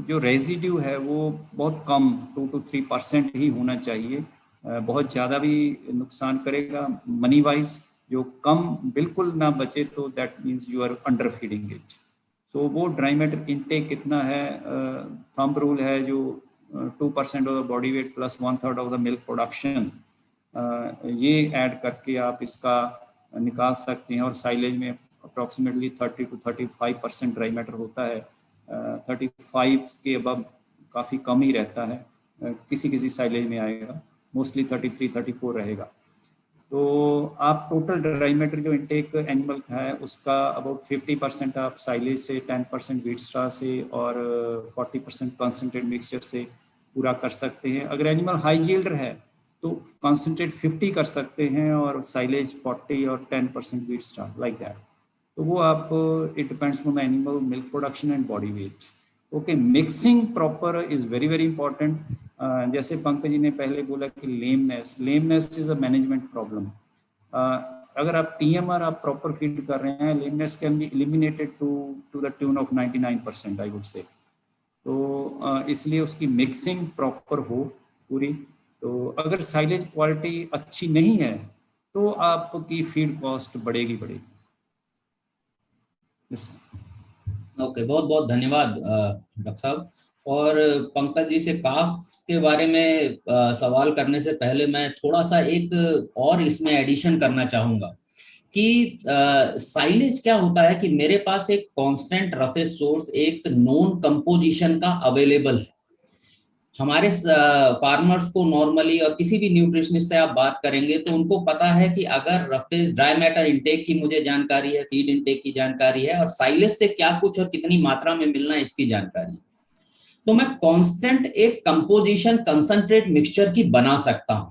जो रेजिड्यू है वो बहुत कम 2 to 3% ही होना चाहिए, बहुत ज़्यादा भी नुकसान करेगा मनी वाइज। जो कम बिल्कुल ना बचे तो that means you are under feeding it. So वो ड्राई मैटर इनटेक कितना है, थंब रूल है जो 2% of the body weight plus 1/3 of the milk production, ये ऐड करके आप इसका निकाल सकते हैं। और साइलेज में अप्रॉक्सीमेटली 30 to 35% ड्राई मैटर होता है, 35 के अबव काफ़ी कम ही रहता है, किसी किसी साइलेज में आएगा, मोस्टली 33-34 रहेगा। तो आप टोटल ड्राई मैटर जो इनटेक एनिमल का है उसका अबाउट 50% आप साइलेज से, 10% व्हीट स्ट्रा से और 40% कॉन्सेंट्रेट मिक्सचर से पूरा कर सकते हैं। अगर एनिमल हाई यील्डर है तो कॉन्सेंट्रेट 50 कर सकते हैं और साइलेज 40 और 10% व्हीट स्ट्रा, लाइक दैट। तो वो आप, it depends on the animal milk production and body weight. Okay, mixing proper is very very important. जैसे पंकज जी ने पहले बोला कि lameness is a management problem. अगर आप TMR आप प्रॉपर फीड कर रहे हैं, lameness can be eliminated to the tune of 99% I would say. तो इसलिए उसकी मिक्सिंग प्रॉपर हो पूरी। तो अगर साइलेज क्वालिटी अच्छी नहीं है तो आपकी फीड कॉस्ट बढ़ेगी। ओके, बहुत बहुत धन्यवाद डॉक्टर साहब। और पंकज जी से काफ के बारे में सवाल करने से पहले मैं थोड़ा सा एक और इसमें एडिशन करना चाहूंगा कि साइलेज क्या होता है कि मेरे पास एक कांस्टेंट रफेज सोर्स, एक नोन कंपोजिशन का अवेलेबल है। हमारे फार्मर्स को नॉर्मली और किसी भी न्यूट्रिशनिस्ट से आप बात करेंगे तो उनको पता है कि अगर रफेज ड्राई मैटर इंटेक की मुझे जानकारी है, फीड इंटेक की जानकारी है, और साइलेज से क्या कुछ और कितनी मात्रा में मिलना है इसकी जानकारी, तो मैं कांस्टेंट एक कंपोजिशन कंसंट्रेट मिक्सचर की बना सकता हूं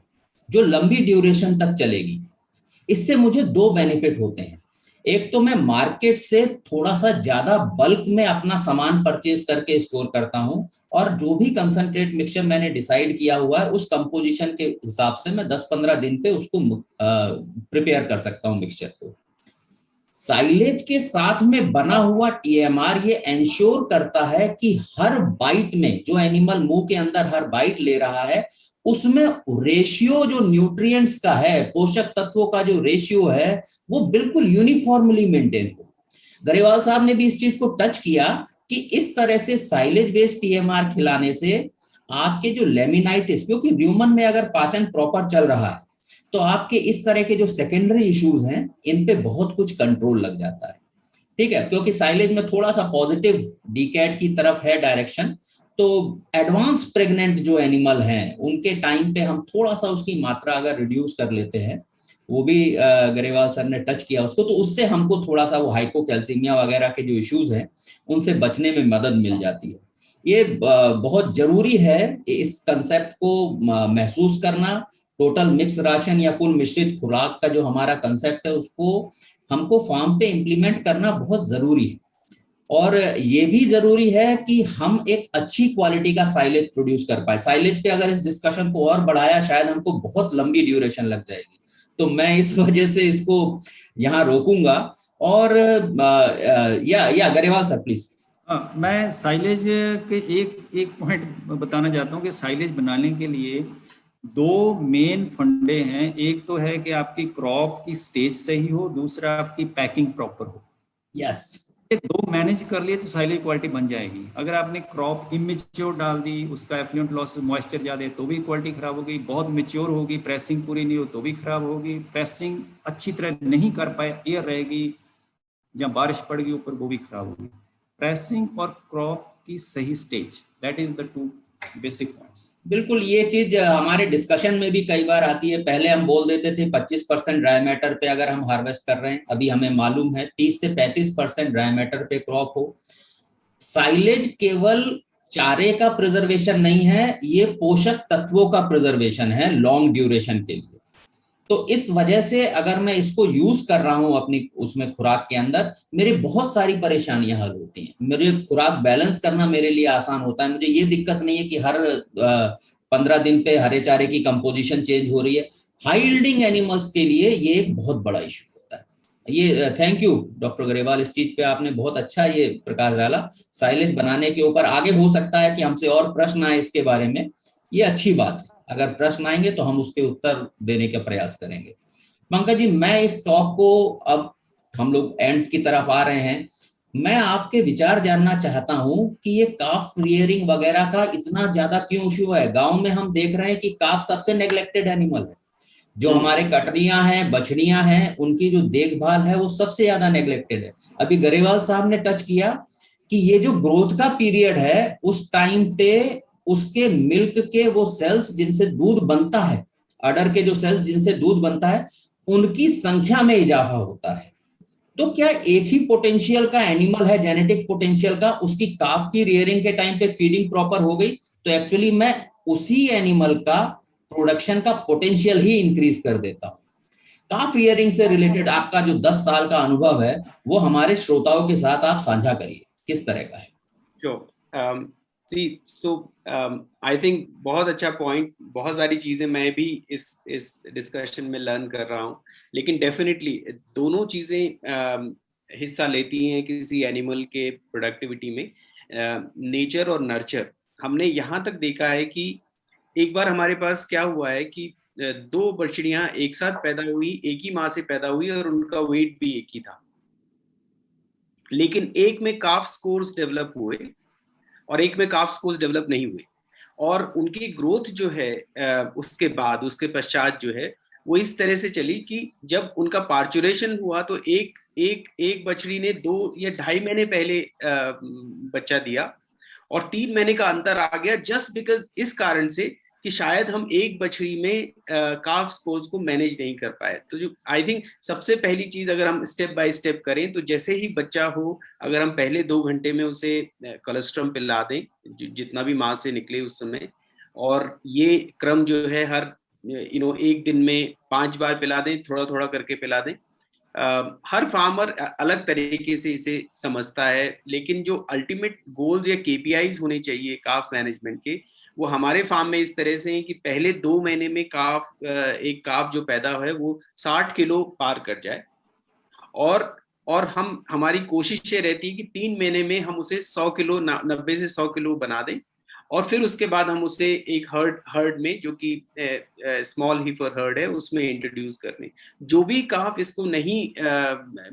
जो लंबी ड्यूरेशन तक चलेगी। इससे मुझे दो बेनिफिट होते हैं। एक तो मैं मार्केट से थोड़ा सा ज्यादा बल्क में अपना सामान परचेज करके स्टोर करता हूं, और जो भी कंसंट्रेट मिक्सचर मैंने डिसाइड किया हुआ है उस कंपोजिशन के हिसाब से मैं 10-15 दिन पे उसको प्रिपेयर कर सकता हूं मिक्सचर को। साइलेज के साथ में बना हुआ टीएमआर ये एंश्योर करता है कि हर बाइट में जो एनिमल मुंह के अंदर हर बाइट ले रहा है उसमें रेशियो जो न्यूट्रिएंट्स का है, पोषक तत्वों का जो रेशियो है, वो बिल्कुल यूनिफॉर्मली मेंटेन हो। गरेवाल साहब ने भी इस चीज को टच किया कि इस तरह से साइलेज बेस्ड टीएमआर खिलाने से आपके जो लेमिनाइटिस, क्योंकि ह्यूमन में अगर पाचन प्रॉपर चल रहा है तो आपके इस तरह के जो सेकेंडरी इश्यूज हैं इन पे बहुत कुछ कंट्रोल लग जाता है। ठीक है, क्योंकि साइलेज में थोड़ा सा पॉजिटिव डीकैट की तरफ है डायरेक्शन, तो एडवांस प्रेग्नेंट जो एनिमल हैं उनके टाइम पे हम थोड़ा सा उसकी मात्रा अगर रिड्यूस कर लेते हैं, वो भी गरेवाल सर ने टच किया उसको, तो उससे हमको थोड़ा सा वो हाइपोकैल्सीमिया वगैरह के जो इश्यूज हैं उनसे बचने में मदद मिल जाती है। ये बहुत जरूरी है इस कंसेप्ट को महसूस करना। टोटल मिक्स राशन या कुल मिश्रित खुराक का जो हमारा कंसेप्ट है उसको हमको फार्म पे इम्प्लीमेंट करना बहुत जरूरी है। और ये भी जरूरी है कि हम एक अच्छी क्वालिटी का साइलेज प्रोड्यूस कर पाए। साइलेज पे अगर इस डिस्कशन को और बढ़ाया शायद हमको बहुत लंबी ड्यूरेशन लग जाएगी, तो मैं इस वजह से इसको यहाँ रोकूंगा। और या गरेवाल सर प्लीज। मैं साइलेज के एक पॉइंट बताना चाहता हूँ कि साइलेज बनाने के लिए दो मेन फंडे हैं। एक तो है कि आपकी क्रॉप की स्टेज सही हो, दूसरा आपकी पैकिंग प्रॉपर हो। यस, ये दो मैनेज कर लिए तो साइलेज क्वालिटी बन जाएगी। अगर आपने क्रॉप इमेच्योर डाल दी, उसका एफ्लुएंट लॉस मॉइस्चर ज़्यादा है तो भी क्वालिटी खराब होगी, बहुत मेच्योर होगी, प्रेसिंग पूरी नहीं हो तो भी खराब होगी, प्रेसिंग अच्छी तरह नहीं कर पाए, एयर रहेगी या बारिश पड़ गई ऊपर, वो भी खराब होगी। प्रेसिंग और क्रॉप की सही stage, that is the two basic points. बिल्कुल, ये चीज हमारे डिस्कशन में भी कई बार आती है। पहले हम बोल देते थे 25% ड्राई मैटर पे अगर हम हार्वेस्ट कर रहे हैं, अभी हमें मालूम है 30 से 35% ड्राई मैटर पे क्रॉप हो। साइलेज केवल चारे का प्रिजर्वेशन नहीं है, ये पोषक तत्वों का प्रिजर्वेशन है लॉन्ग ड्यूरेशन के लिए। तो इस वजह से अगर मैं इसको यूज कर रहा हूं अपनी उसमें खुराक के अंदर, मेरी बहुत सारी परेशानियां हल होती हैं। मेरे खुराक बैलेंस करना मेरे लिए आसान होता है। मुझे ये दिक्कत नहीं है कि हर 15 दिन पे हरे चारे की कंपोजिशन चेंज हो रही है। हाई यील्डिंग एनिमल्स के लिए ये एक बहुत बड़ा इशू होता है। ये थैंक यू डॉक्टर गरेवाल, इस चीज पे आपने बहुत अच्छा ये प्रकाश डाला। साइलेज बनाने के ऊपर आगे हो सकता है कि हमसे और प्रश्न आए इसके बारे में, ये अच्छी बात है। अगर प्रश्न आएंगे तो हम उसके उत्तर देने का प्रयास करेंगे। पंकज जी, मैं इस टॉक को, अब हम लोग एंड की तरफ आ रहे हैं, मैं आपके विचार जानना चाहता हूं कि ये काफ रियरिंग वगैरह का इतना ज्यादा क्यों इशू है। गांव में हम देख रहे हैं कि काफ सबसे नेग्लेक्टेड एनिमल है। जो हमारे कटरियां हैं, बछड़ियां हैं, उनकी जो देखभाल है वो सबसे ज्यादा नेग्लेक्टेड है। अभी गरेवाल साहब ने टच किया कि ये जो ग्रोथ का पीरियड है उस टाइम पे उसके मिल्क के वो सेल्स जिनसे दूध बनता है, अडर के जो सेल्स जिनसे दूध बनता है, उनकी संख्या में इजाफा होता है। तो क्या एक ही पोटेंशियल का एनिमल है, जेनेटिक पोटेंशियल का, उसकी काफ की रियरिंग के टाइम पे फीडिंग प्रॉपर हो गई तो एक्चुअली मैं उसी एनिमल का प्रोडक्शन का पोटेंशियल ही इंक्रीज कर देता हूं। काफ रियरिंग से रिलेटेड आपका जो 10 साल का अनुभव है वो हमारे श्रोताओं के साथ आप साझा करिए, किस तरह का है? आई थिंक बहुत अच्छा पॉइंट। बहुत सारी चीजें मैं भी इस डिस्कशन में लर्न कर रहा हूँ, लेकिन डेफिनेटली दोनों चीजें हिस्सा लेती हैं किसी एनिमल के प्रोडक्टिविटी में, नेचर और नर्चर। हमने यहाँ तक देखा है कि एक बार हमारे पास क्या हुआ है कि दो बछड़ियां एक साथ पैदा हुई, एक ही माँ से पैदा हुई और उनका वेट भी एक ही था, लेकिन एक में काफ स्कोर्स डेवलप हुए और एक में काफ स्कोर्स डेवलप नहीं हुए। और उनकी ग्रोथ जो है उसके पश्चात जो है वो इस तरह से चली कि जब उनका पार्चुरेशन हुआ तो एक बछड़ी ने 2 या 2.5 महीने पहले बच्चा दिया, और 3 महीने का अंतर आ गया, जस्ट बिकॉज इस कारण से कि शायद हम एक बछड़ी में काफ स्कोर्स को मैनेज नहीं कर पाए। तो जो आई थिंक सबसे पहली चीज, अगर हम स्टेप बाय स्टेप करें, तो जैसे ही बच्चा हो, अगर हम पहले 2 घंटे में उसे कोलेस्ट्रॉम पिला दें, जितना भी मां से निकले उस समय, और ये क्रम जो है हर एक दिन में 5 बार पिला दें, थोड़ा थोड़ा करके पिला दें। हर फार्मर अलग तरीके से इसे समझता है, लेकिन जो अल्टीमेट गोल्स या केपीआईज होने चाहिए काफ मैनेजमेंट के, वो हमारे फार्म में इस तरह से हैं कि पहले 2 महीने में एक काफ जो पैदा है वो 60 किलो पार कर जाए, और हमारी कोशिश ये रहती है कि 3 महीने में हम उसे 100 किलो 90 से 100 किलो बना दें, और फिर उसके बाद हम उसे एक हर्ड में, जो कि स्मॉल हीफर हर्ड है, उसमें इंट्रोड्यूस कर दें। जो भी काफ इसको नहीं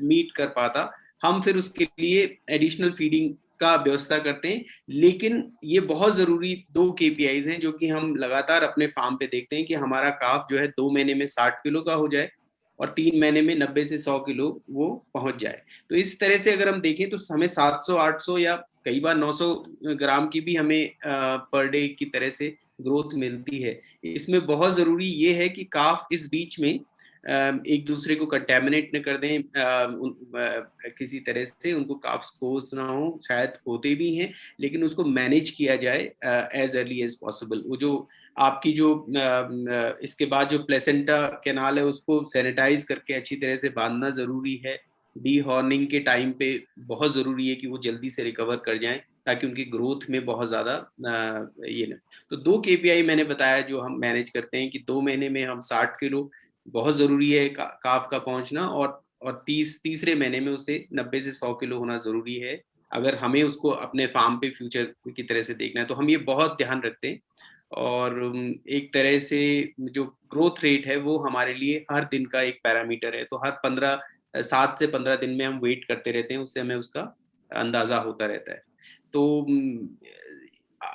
मीट कर पाता, हम फिर उसके लिए एडिशनल फीडिंग का व्यवस्था करते हैं। लेकिन ये बहुत जरूरी 2 केपीआईज हैं जो कि हम लगातार अपने फार्म पे देखते हैं कि हमारा काफ जो है 2 महीने में 60 किलो का हो जाए और 3 महीने में 90 से 100 किलो वो पहुंच जाए। तो इस तरह से अगर हम देखें तो हमें 700-800 या कई बार 900 ग्राम की भी हमें पर डे की तरह से ग्रोथ मिलती है। इसमें बहुत जरूरी ये है कि काफ इस बीच में एक दूसरे को कंटेमिनेट न कर दें, किसी तरह से उनको काफ स्कोर्स ना हो, शायद होते भी हैं, लेकिन उसको मैनेज किया जाए एज अर्ली एज पॉसिबल। वो जो आपकी जो इसके बाद जो प्लेसेंटा कैनाल है उसको सैनिटाइज करके अच्छी तरह से बांधना जरूरी है। डी हॉर्निंग के टाइम पे बहुत जरूरी है कि वो जल्दी से रिकवर कर जाएं, ताकि उनकी ग्रोथ में बहुत ज्यादा ये ना। तो 2 केपीआई मैंने बताया जो हम मैनेज करते हैं कि 2 महीने में हम 60 किलो, बहुत जरूरी है काफ का पहुंचना, और तीसरे महीने में उसे 90 से 100 किलो होना जरूरी है, अगर हमें उसको अपने फार्म पे फ्यूचर की तरह से देखना है। तो हम ये बहुत ध्यान रखते हैं, और एक तरह से जो ग्रोथ रेट है वो हमारे लिए हर दिन का एक पैरामीटर है। तो हर 7 से 15 दिन में हम वेट करते रहते हैं, उससे हमें उसका अंदाजा होता रहता है। तो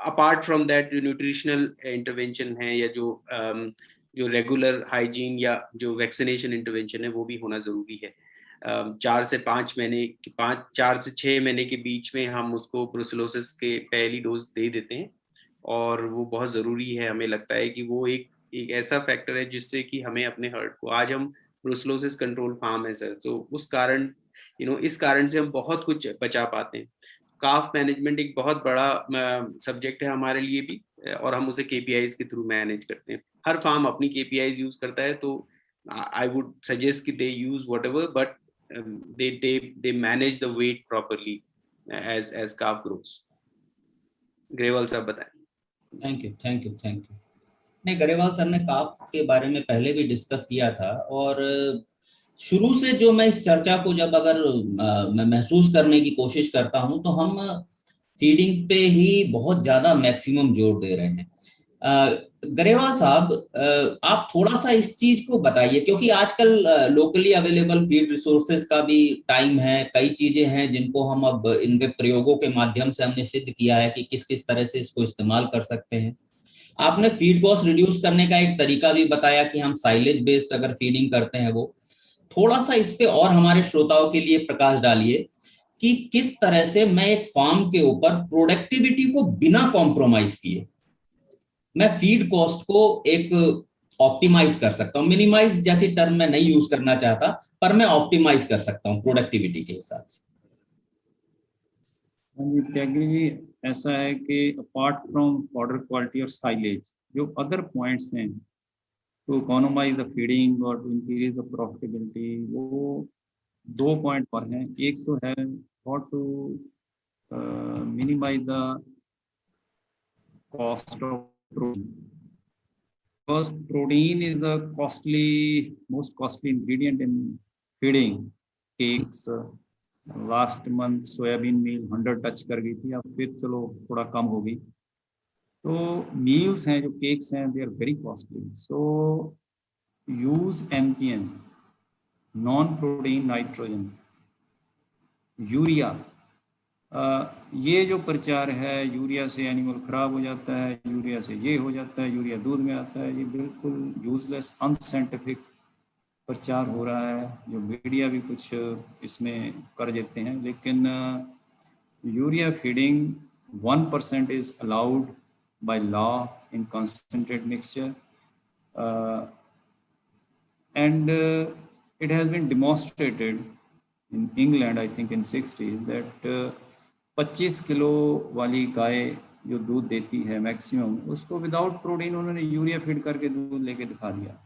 अपार्ट फ्रॉम दैट, जो न्यूट्रिशनल इंटरवेंशन है या जो रेगुलर हाइजीन या जो वैक्सीनेशन इंटरवेंशन है वो भी होना जरूरी है। 4 से 5 महीने 4 से 6 महीने के बीच में हम उसको ब्रुसेलोसिस के पहली डोज दे देते हैं, और वो बहुत ज़रूरी है। हमें लगता है कि वो एक ऐसा फैक्टर है जिससे कि हमें अपने हर्ट को, आज हम ब्रुसेलोसिस कंट्रोल फार्म है सर, तो उस कारण इस कारण से हम बहुत कुछ बचा पाते हैं। काफ मैनेजमेंट एक बहुत बड़ा सब्जेक्ट है हमारे लिए भी, और हम उसे केपीआईज के थ्रू मैनेज करते हैं। हर फार्म अपनी केपीआईज यूज करता है, तो आई वुड सजेस्ट कि they use whatever, but they manage the weight properly as calf grows. Grewal Sahab बताएं। Thank you. नहीं, गरेवाल सर ने काफ के बारे में पहले भी डिस्कस किया था, और शुरू से जो मैं इस चर्चा को जब अगर मैं महसूस करने की कोशिश करता हूं, तो हम फीडिंग पे ही बहुत ज्यादा मैक्सिमम जोर दे रहे हैं। गरेवाल साहब, आप थोड़ा सा इस चीज को बताइए, क्योंकि आजकल लोकली अवेलेबल फीड रिसोर्सेज का भी टाइम है, कई चीजें हैं जिनको हम अब इनके प्रयोगों के माध्यम से हमने सिद्ध किया है कि किस किस तरह से इसको इस्तेमाल कर सकते हैं। आपने फीड कॉस्ट रिड्यूस करने का एक तरीका भी बताया कि हम साइलेज बेस्ड अगर फीडिंग करते हैं, वो थोड़ा सा इस पे और हमारे श्रोताओं के लिए प्रकाश डालिए कि किस तरह से मैं एक फार्म के ऊपर प्रोडक्टिविटी को बिना कॉम्प्रोमाइज किए मैं फीड कॉस्ट को एक ऑप्टिमाइज कर सकता हूं। मिनिमाइज जैसी टर्म मैं नहीं यूज करना चाहता, पर मैं ऑप्टिमाइज कर सकता हूं प्रोडक्टिविटी के हिसाब से। त्यागी जी, ऐसा है कि अपार्ट फ्रॉम फॉडर क्वालिटी और साइलेज, जो अदर पॉइंट्स हैं टू इकोनोमाइज द फीडिंग और टू इंक्रीज द प्रॉफिटेबिलिटी, वो 2 पॉइंट पर हैं। एक तो है how to minimise the cost of protein, because protein is the most costly ingredient in feeding cakes. Last month soybean meal 100 touch कर गई थी, अब फिर चलो थोड़ा कम हो गई। तो मील्स हैं जो केक्स हैं, they are very costly. So use NPN, non protein nitrogen, urea, ये जो प्रचार है यूरिया से एनिमल खराब हो जाता है, यूरिया से ये हो जाता है, यूरिया दूध में आता है, ये बिल्कुल यूजलेस अनसाइंटिफिक प्रचार हो रहा है, जो मीडिया भी कुछ इसमें कर देते हैं। लेकिन urea feeding 1% is allowed by law in concentrated mixture, and it has been demonstrated in England, I think in 60s, that 25 kilo वाली गाय जो दूध देती है मैक्सिमम, उसको विदाउट प्रोटीन उन्होंने यूरिया फीड करके दूध लेके दिखा दिया।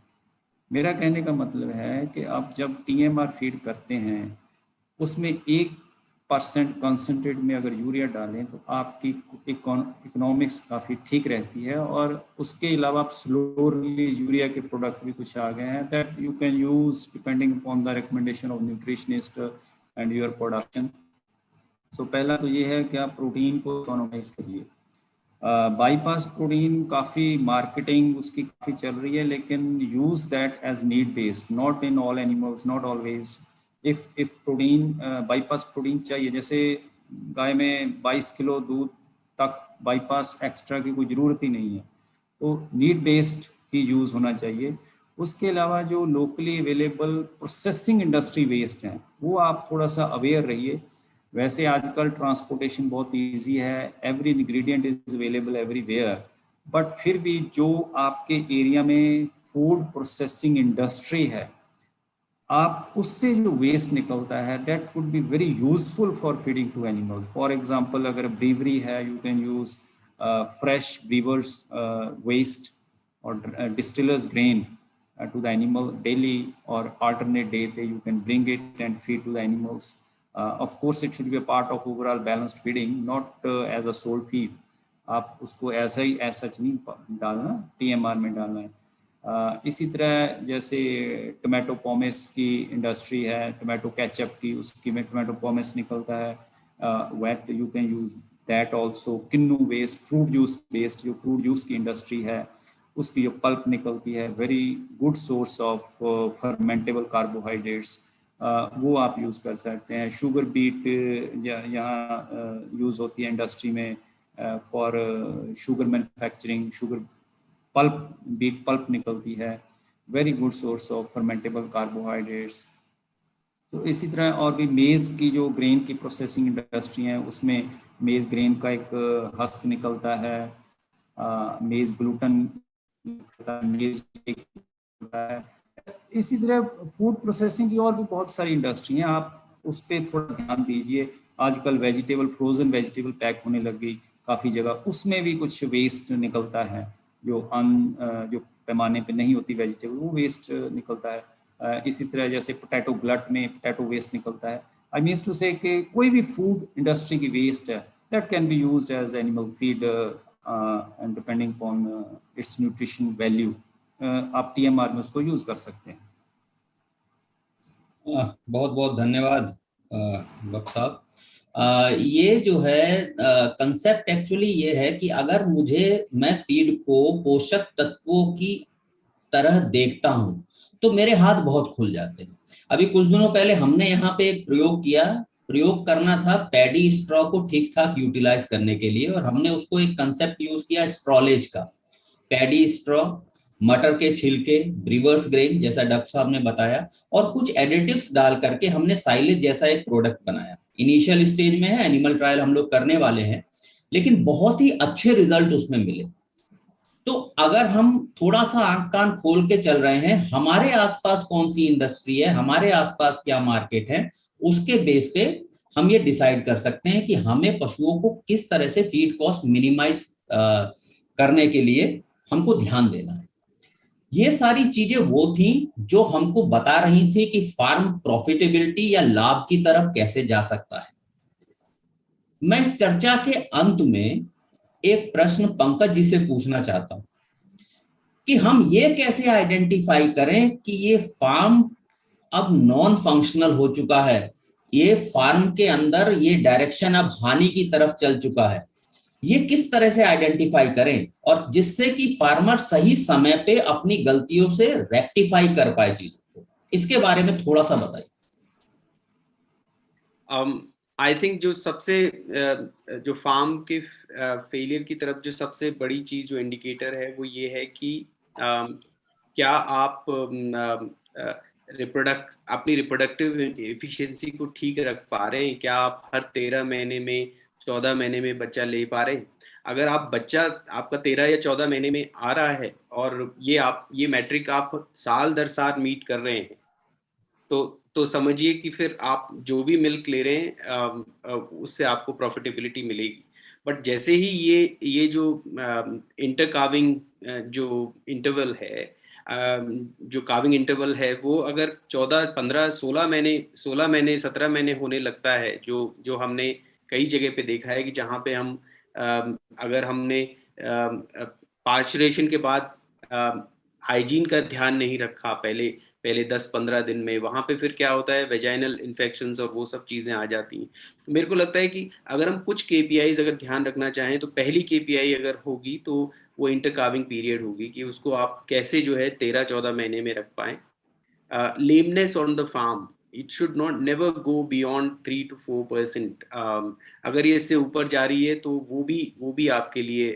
मेरा कहने का मतलब है कि आप जब TMR फीड करते हैं उसमें 1% कंसंट्रेट में अगर यूरिया डालें तो आपकी इकोनॉमिक्स काफ़ी ठीक रहती है। और उसके अलावा आप स्लो रिलीज यूरिया के प्रोडक्ट भी कुछ आ गए हैं that you can use depending upon the recommendation of nutritionist and your production. तो पहला तो ये है कि आप प्रोटीन को इकोनोमाइज करिए। बाईपास प्रोटीन काफ़ी मार्केटिंग उसकी काफ़ी चल रही है, लेकिन use that as need based, not in all animals, not always. If protein bypass protein चाहिए, जैसे गाय में 22 किलो दूध तक बाईपास एक्स्ट्रा की कोई ज़रूरत ही नहीं है, तो नीड बेस्ड ही यूज़ होना चाहिए। उसके अलावा जो locally available processing industry waste हैं वो आप थोड़ा सा अवेयर रहिए। वैसे आजकल ट्रांसपोर्टेशन बहुत इजी है, every ingredient is available everywhere, but फिर भी जो आपके एरिया में फूड प्रोसेसिंग इंडस्ट्री है, आप उससे जो वेस्ट निकलता है that could be very useful for feeding to animal. For example अगर ब्रीवरी है, you can use fresh brewers waste और distillers grain to the animal daily or alternate day, you can bring it and feed to the animals. Of course it should be a part of overall balanced feeding, not as a sole feed. आप उसको ऐसा ही ऐसा नहीं डालना, TMR में डालना है। इसी तरह जैसे टोमेटो पॉमेस की इंडस्ट्री है, टोमेटो केचप की, उसकी में टोमेटो पॉमेस निकलता है, wet you can use that also. Kinnow waste, fruit juice waste, जो फ्रूट जूस की इंडस्ट्री है उसकी जो पल्प निकलती है, very good source of fermentable carbohydrates, वो आप यूज़ कर सकते हैं। शुगर बीट यहाँ यूज़ होती है इंडस्ट्री में for sugar manufacturing, sugar pulp, beet pulp निकलती है, very good source of fermentable carbohydrates. तो इसी तरह और भी मेज़ की जो ग्रेन की प्रोसेसिंग इंडस्ट्री है, उसमें मेज़ ग्रेन का एक हस्क निकलता है, मेज़ ग्लूटन, इसी तरह फूड प्रोसेसिंग की और भी बहुत सारी इंडस्ट्री हैं, आप उस पर थोड़ा ध्यान दीजिए। आजकल वेजिटेबल, फ्रोजन वेजिटेबल पैक होने लग गई काफ़ी जगह, उसमें भी कुछ वेस्ट निकलता है जो जो पैमाने पे नहीं होती वेजिटेबल, वो वेस्ट निकलता है। इसी तरह जैसे पोटैटो ग्लट में पोटैटो वेस्ट निकलता है। आई मीन्स टू से कि कोई भी फूड इंडस्ट्री की वेस्ट है that can be used as animal feed and depending upon its nutrition value, आप TMR में उसको यूज कर सकते हैं। बहुत बहुत धन्यवाद बख्श साहब। ये जो है कंसेप्ट एक्चुअली ये है कि अगर मैं फीड को पोषक तत्वों की तरह देखता हूं तो मेरे हाथ बहुत खुल जाते हैं। अभी कुछ दिनों पहले हमने यहाँ पे एक प्रयोग करना था पैडी स्ट्रॉ को ठीक ठाक यूटिलाइज करने के लिए, और हमने उसको एक कंसेप्ट यूज किया स्ट्रॉलेज का। पैडी स्ट्रॉ, मटर के छिलके, ब्रीवर्स ग्रेन जैसा डॉक्टर साहब ने बताया, और कुछ एडिटिव्स डाल करके हमने साइलेज जैसा एक प्रोडक्ट बनाया। इनिशियल स्टेज में है, एनिमल ट्रायल हम लोग करने वाले हैं, लेकिन बहुत ही अच्छे रिजल्ट उसमें मिले। तो अगर हम थोड़ा सा आंख कान खोल के चल रहे हैं, हमारे आसपास कौन सी इंडस्ट्री है, हमारे आसपास क्या मार्केट है, उसके बेस पे हम ये डिसाइड कर सकते हैं कि हमें पशुओं को किस तरह से फीड कॉस्ट मिनिमाइज करने के लिए हमको ध्यान देना है। ये सारी चीजें वो थी जो हमको बता रही थी कि फार्म प्रॉफिटेबिलिटी या लाभ की तरफ कैसे जा सकता है। मैं इस चर्चा के अंत में एक प्रश्न पंकज जी से पूछना चाहता हूं कि हम ये कैसे आइडेंटिफाई करें कि ये फार्म अब नॉन फंक्शनल हो चुका है, ये फार्म के अंदर ये डायरेक्शन अब हानि की तरफ चल चुका है। ये किस तरह से आइडेंटिफाई करें और जिससे कि फार्मर सही समय पे अपनी गलतियों से रेक्टिफाई कर पाए चीजों को, इसके बारे में थोड़ा सा बताइए। आई थिंक जो सबसे जो फार्म के फेलियर की तरफ जो सबसे बड़ी चीज जो इंडिकेटर है वो ये है कि क्या आप अपनी रिप्रोडक्टिव एफिशिएंसी को ठीक रख पा रहे हैं, क्या आप हर 13 महीने में 14 महीने में बच्चा ले पा रहे हैं। अगर आप बच्चा आपका 13 या 14 महीने में आ रहा है और ये मैट्रिक आप साल दर साल मीट कर रहे हैं, तो समझिए कि फिर आप जो भी मिल्क ले रहे हैं उससे आपको प्रॉफिटेबिलिटी मिलेगी। बट जैसे ही ये जो इंटर काविंग जो इंटरवल है, जो काविंग इंटरवल है, वो अगर 14, 15, 16 महीने 17 महीने होने लगता है, जो हमने कई जगह पे देखा है कि जहाँ पे हम अगर हमने पाश्चुरेशन के बाद हाइजीन का ध्यान नहीं रखा पहले 10-15 दिन में, वहां पे फिर क्या होता है, वेजाइनल इन्फेक्शंस और वो सब चीजें आ जाती हैं। तो मेरे को लगता है कि अगर हम कुछ केपीआईज अगर ध्यान रखना चाहें तो पहली केपीआई अगर होगी तो वो इंटरकाविंग पीरियड होगी, कि उसको आप कैसे जो है 13-14 महीने में रख पाए। lameness on the farm, it should not never go beyond 3 to 4%. अगर ये इससे ऊपर जा रही है तो वो भी आपके लिए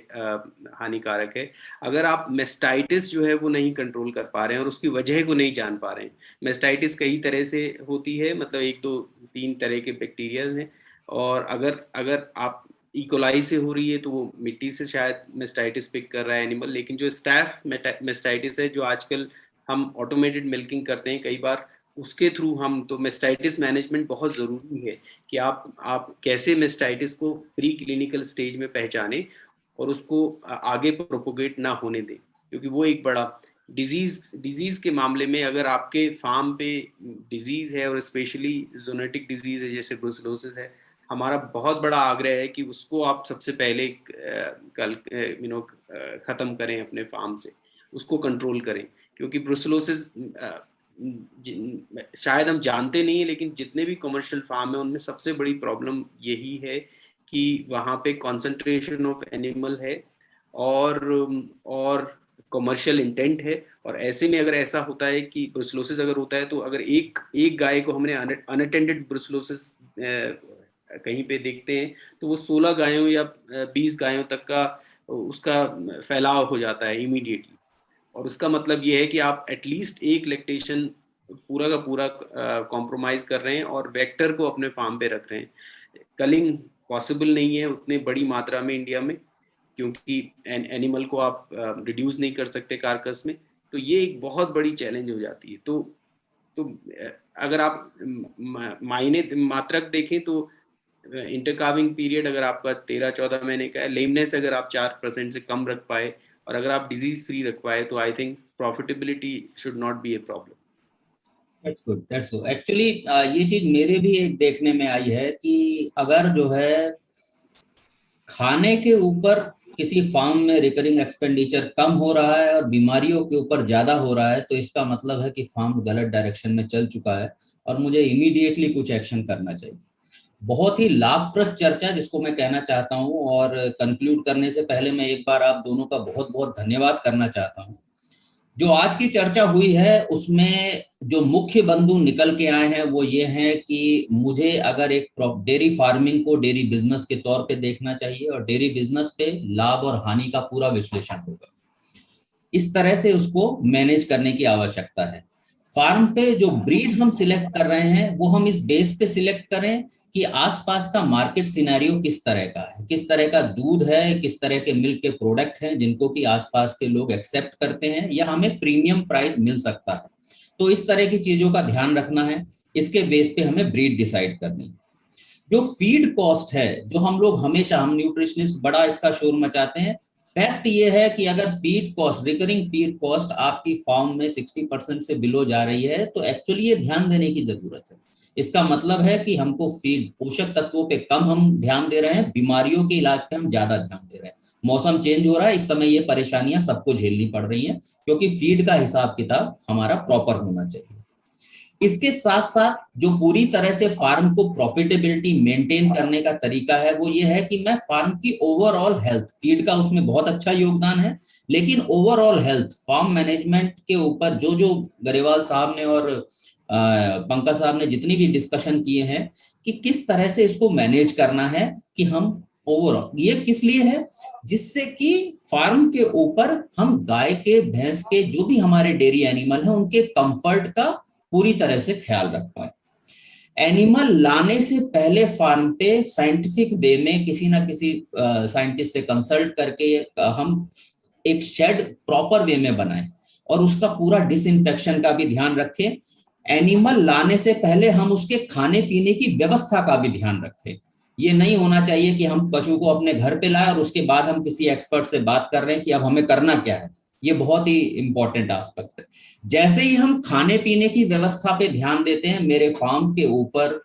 हानिकारक है। अगर आप मेस्टाइटिस जो है वो नहीं कंट्रोल कर पा रहे हैं और उसकी वजह को नहीं जान पा रहे हैं। मेस्टाइटिस कई तरह से होती है, मतलब 1, 2, 3 तरह के बैक्टीरियाज हैं, और अगर आप इकोलाई से हो रही है तो वो मिट्टी से शायद मेस्टाइटिस पिक कर रहा है एनिमल, लेकिन जो स्टैफ मेस्टाइटिस है जो आजकल हम ऑटोमेटेड मिल्किंग करते हैं कई बार, उसके थ्रू हम, तो मेस्टाइटिस मैनेजमेंट बहुत ज़रूरी है कि आप कैसे मेस्टाइटिस को प्री क्लिनिकल स्टेज में पहचानें और उसको आगे प्रोपोगेट ना होने दें, क्योंकि वो एक बड़ा डिजीज के मामले में अगर आपके फार्म पे डिजीज है और स्पेशली जोनेटिक डिजीज है जैसे ब्रुसेलोसिस है, हमारा बहुत बड़ा आग्रह है कि उसको आप सबसे पहले कल ख़त्म करें अपने फार्म से, उसको कंट्रोल करें, क्योंकि ब्रुसेलोसिस शायद हम जानते नहीं है, लेकिन जितने भी कमर्शियल फार्म है उनमें सबसे बड़ी प्रॉब्लम यही है कि वहाँ पे कंसंट्रेशन ऑफ एनिमल है और कमर्शियल इंटेंट है। और ऐसे में अगर ऐसा होता है कि ब्रुसेलोसिस अगर होता है, तो अगर एक गाय को हमने अनअटेंडेड ब्रुसेलोसिस कहीं पे देखते हैं तो वो 16 गायों या 20 गायों तक का उसका फैलाव हो जाता है इमीडिएटली। और उसका मतलब ये है कि आप एटलीस्ट एक लैक्टेशन पूरा का पूरा कॉम्प्रोमाइज कर रहे हैं और वेक्टर को अपने फार्म पे रख रहे हैं। कलिंग पॉसिबल नहीं है उतने बड़ी मात्रा में इंडिया में, क्योंकि एनिमल को आप रिड्यूस नहीं कर सकते कार्कस में, तो ये एक बहुत बड़ी चैलेंज हो जाती है। तो अगर आप मात्रक देखें तो इंटरकाविंग पीरियड अगर आपका 13-14 महीने का है, लेमनेस अगर आप 4% से कम रख पाए और अगर आप डिजीज फ्री रख पाए, तो I think profitability should not B a problem. That's good, that's good. Actually ये चीज मेरे भी एक देखने में आई है कि अगर जो है खाने के ऊपर किसी फार्म में रिकरिंग एक्सपेंडिचर कम हो रहा है और बीमारियों के ऊपर ज्यादा हो रहा है, तो इसका मतलब है कि फार्म गलत डायरेक्शन में चल चुका है और मुझे इमीडिएटली कुछ एक्शन करना चाहिए। बहुत ही लाभप्रद चर्चा जिसको मैं कहना चाहता हूं, और कंक्लूड करने से पहले मैं एक बार आप दोनों का बहुत बहुत धन्यवाद करना चाहता हूं। जो आज की चर्चा हुई है उसमें जो मुख्य बिंदु निकल के आए हैं वो ये हैं कि मुझे अगर एक डेयरी फार्मिंग को डेयरी बिजनेस के तौर पे देखना चाहिए और डेयरी बिजनेस पे लाभ और हानि का पूरा विश्लेषण होगा, इस तरह से उसको मैनेज करने की आवश्यकता है। फार्म पे जो ब्रीड हम सिलेक्ट कर रहे हैं वो हम इस बेस पे सिलेक्ट करें कि आसपास का मार्केट सिनेरियो किस तरह का है, किस तरह का दूध है, किस तरह के मिल्क के प्रोडक्ट हैं जिनको कि आसपास के लोग एक्सेप्ट करते हैं या हमें प्रीमियम प्राइस मिल सकता है। तो इस तरह की चीजों का ध्यान रखना है, इसके बेस पे हमें ब्रीड डिसाइड करनी है। जो फीड कॉस्ट है, जो हम लोग हमेशा, हम न्यूट्रिशनिस्ट बड़ा इसका शोर मचाते हैं, फैक्ट ये है कि अगर feed cost, recurring feed cost आपकी फार्म में 60% से बिलो जा रही है तो एक्चुअली ये ध्यान देने की जरूरत है। इसका मतलब है कि हमको फीड पोषक तत्वों पे कम हम ध्यान दे रहे हैं, बीमारियों के इलाज पे हम ज्यादा ध्यान दे रहे हैं। मौसम चेंज हो रहा है, इस समय ये परेशानियां सबको झेलनी पड़ रही हैं क्योंकि फीड का हिसाब किताब हमारा प्रॉपर होना चाहिए। इसके साथ साथ जो पूरी तरह से फार्म को प्रॉफिटेबिलिटी मेंटेन करने का तरीका है वो ये है कि मैं फार्म की ओवरऑल हेल्थ, फीड का उसमें बहुत अच्छा योगदान है, लेकिन ओवरऑल हेल्थ फार्म मैनेजमेंट के ऊपर जो जो गरेवाल साहब ने और पंकज साहब ने जितनी भी डिस्कशन किए हैं, कि किस तरह से इसको मैनेज करना है कि हम ओवरऑल, ये किस लिए है, जिससे कि फार्म के ऊपर हम गाय के, भैंस के, जो भी हमारे डेयरी एनिमल हैं उनके कंफर्ट का पूरी तरह से ख्याल रख पाए। एनिमल लाने से पहले फार्म पे साइंटिफिक वे में किसी ना किसी साइंटिस्ट से कंसल्ट करके हम एक शेड प्रॉपर वे में बनाएं और उसका पूरा डिसइंफेक्शन का भी ध्यान रखें। एनिमल लाने से पहले हम उसके खाने पीने की व्यवस्था का भी ध्यान रखें। ये नहीं होना चाहिए कि हम पशु को अपने घर पे लाए और उसके बाद हम किसी एक्सपर्ट से बात कर रहे हैं कि अब हमें करना क्या है। ये बहुत ही इंपॉर्टेंट एस्पेक्ट है। जैसे ही हम खाने पीने की व्यवस्था पे ध्यान देते हैं, मेरे फार्म के ऊपर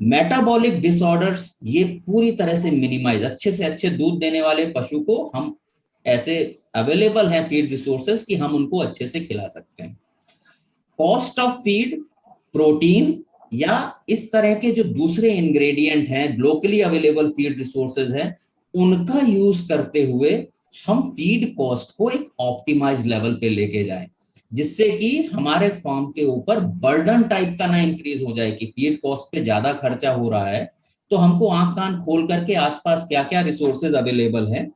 मेटाबॉलिक डिसऑर्डर्स ये पूरी तरह से मिनिमाइज, अच्छे से अच्छे दूध देने वाले पशु को हम ऐसे अवेलेबल हैं फीड रिसोर्सेज कि हम उनको अच्छे से खिला सकते हैं। कॉस्ट ऑफ फीड, प्रोटीन या इस तरह के जो दूसरे इंग्रेडिएंट हैं, लोकली अवेलेबल फीड रिसोर्सेज हैं, उनका यूज करते हुए हम फीड कॉस्ट को एक ऑप्टिमाइज लेवल पे लेके जाएं, जिससे कि हमारे फार्म के ऊपर बर्डन टाइप का ना इंक्रीज हो जाए कि फीड कॉस्ट पे ज्यादा खर्चा हो रहा है तो हमको आंख कान खोल करके आसपास क्या क्या रिसोर्सेज अवेलेबल हैं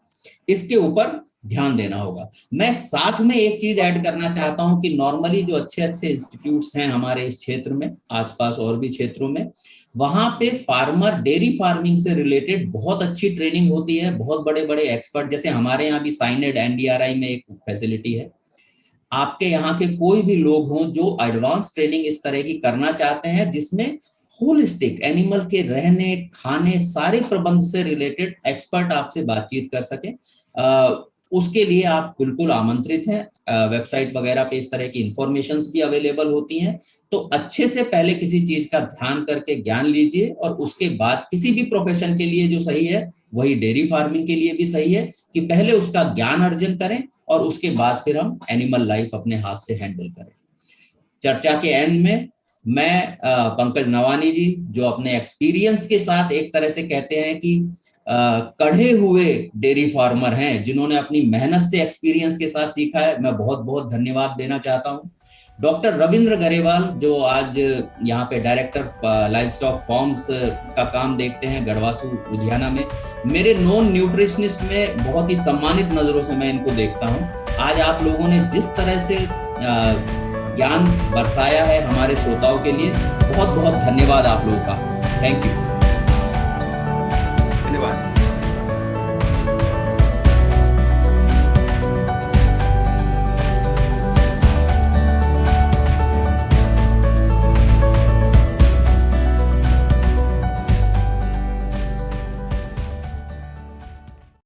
इसके ऊपर ध्यान देना होगा। मैं साथ में एक चीज ऐड करना चाहता हूं कि नॉर्मली जो अच्छे अच्छे इंस्टीट्यूट्स हैं हमारे इस क्षेत्र में, आसपास और भी क्षेत्रों में, वहां पे फार्मर डेयरी फार्मिंग से रिलेटेड बहुत अच्छी ट्रेनिंग होती है। बहुत बड़े बड़े एक्सपर्ट, जैसे हमारे यहाँ भी साइनेड NDRI में एक फैसिलिटी है। आपके यहाँ के कोई भी लोग हों जो एडवांस ट्रेनिंग इस तरह की करना चाहते हैं जिसमें होलिस्टिक एनिमल के रहने, खाने, सारे प्रबंध से रिलेटेड एक्सपर्ट आपसे बातचीत कर सके, उसके लिए आप बिल्कुल आमंत्रित हैं। वेबसाइट वगैरह पे इस तरह की इंफॉर्मेशंस भी अवेलेबल होती हैं। तो अच्छे से पहले किसी चीज का ध्यान करके ज्ञान लीजिए और उसके बाद किसी भी प्रोफेशन के लिए जो सही है वही डेयरी फार्मिंग के लिए भी सही है कि पहले उसका ज्ञान अर्जन करें और उसके बाद फिर हम एनिमल लाइफ अपने हाथ से हैंडल करें। चर्चा के एंड में मैं पंकज नवानी जी, जो अपने एक्सपीरियंस के साथ एक तरह से कहते हैं कि कढ़े हुए डेयरी फार्मर हैं, जिन्होंने अपनी मेहनत से एक्सपीरियंस के साथ सीखा है, मैं बहुत बहुत धन्यवाद देना चाहता हूं। डॉक्टर रविंद्र गरेवाल, जो आज यहाँ पे डायरेक्टर लाइव स्टॉक फार्म्स का काम देखते हैं गढ़वासू लुधियाना में, मेरे नॉन न्यूट्रिशनिस्ट में बहुत ही सम्मानित नजरों से मैं इनको देखता हूँ। आज आप लोगों ने जिस तरह से ज्ञान बरसाया है हमारे श्रोताओं के लिए, बहुत बहुत धन्यवाद आप लोगों का। Thank you. धन्यवाद।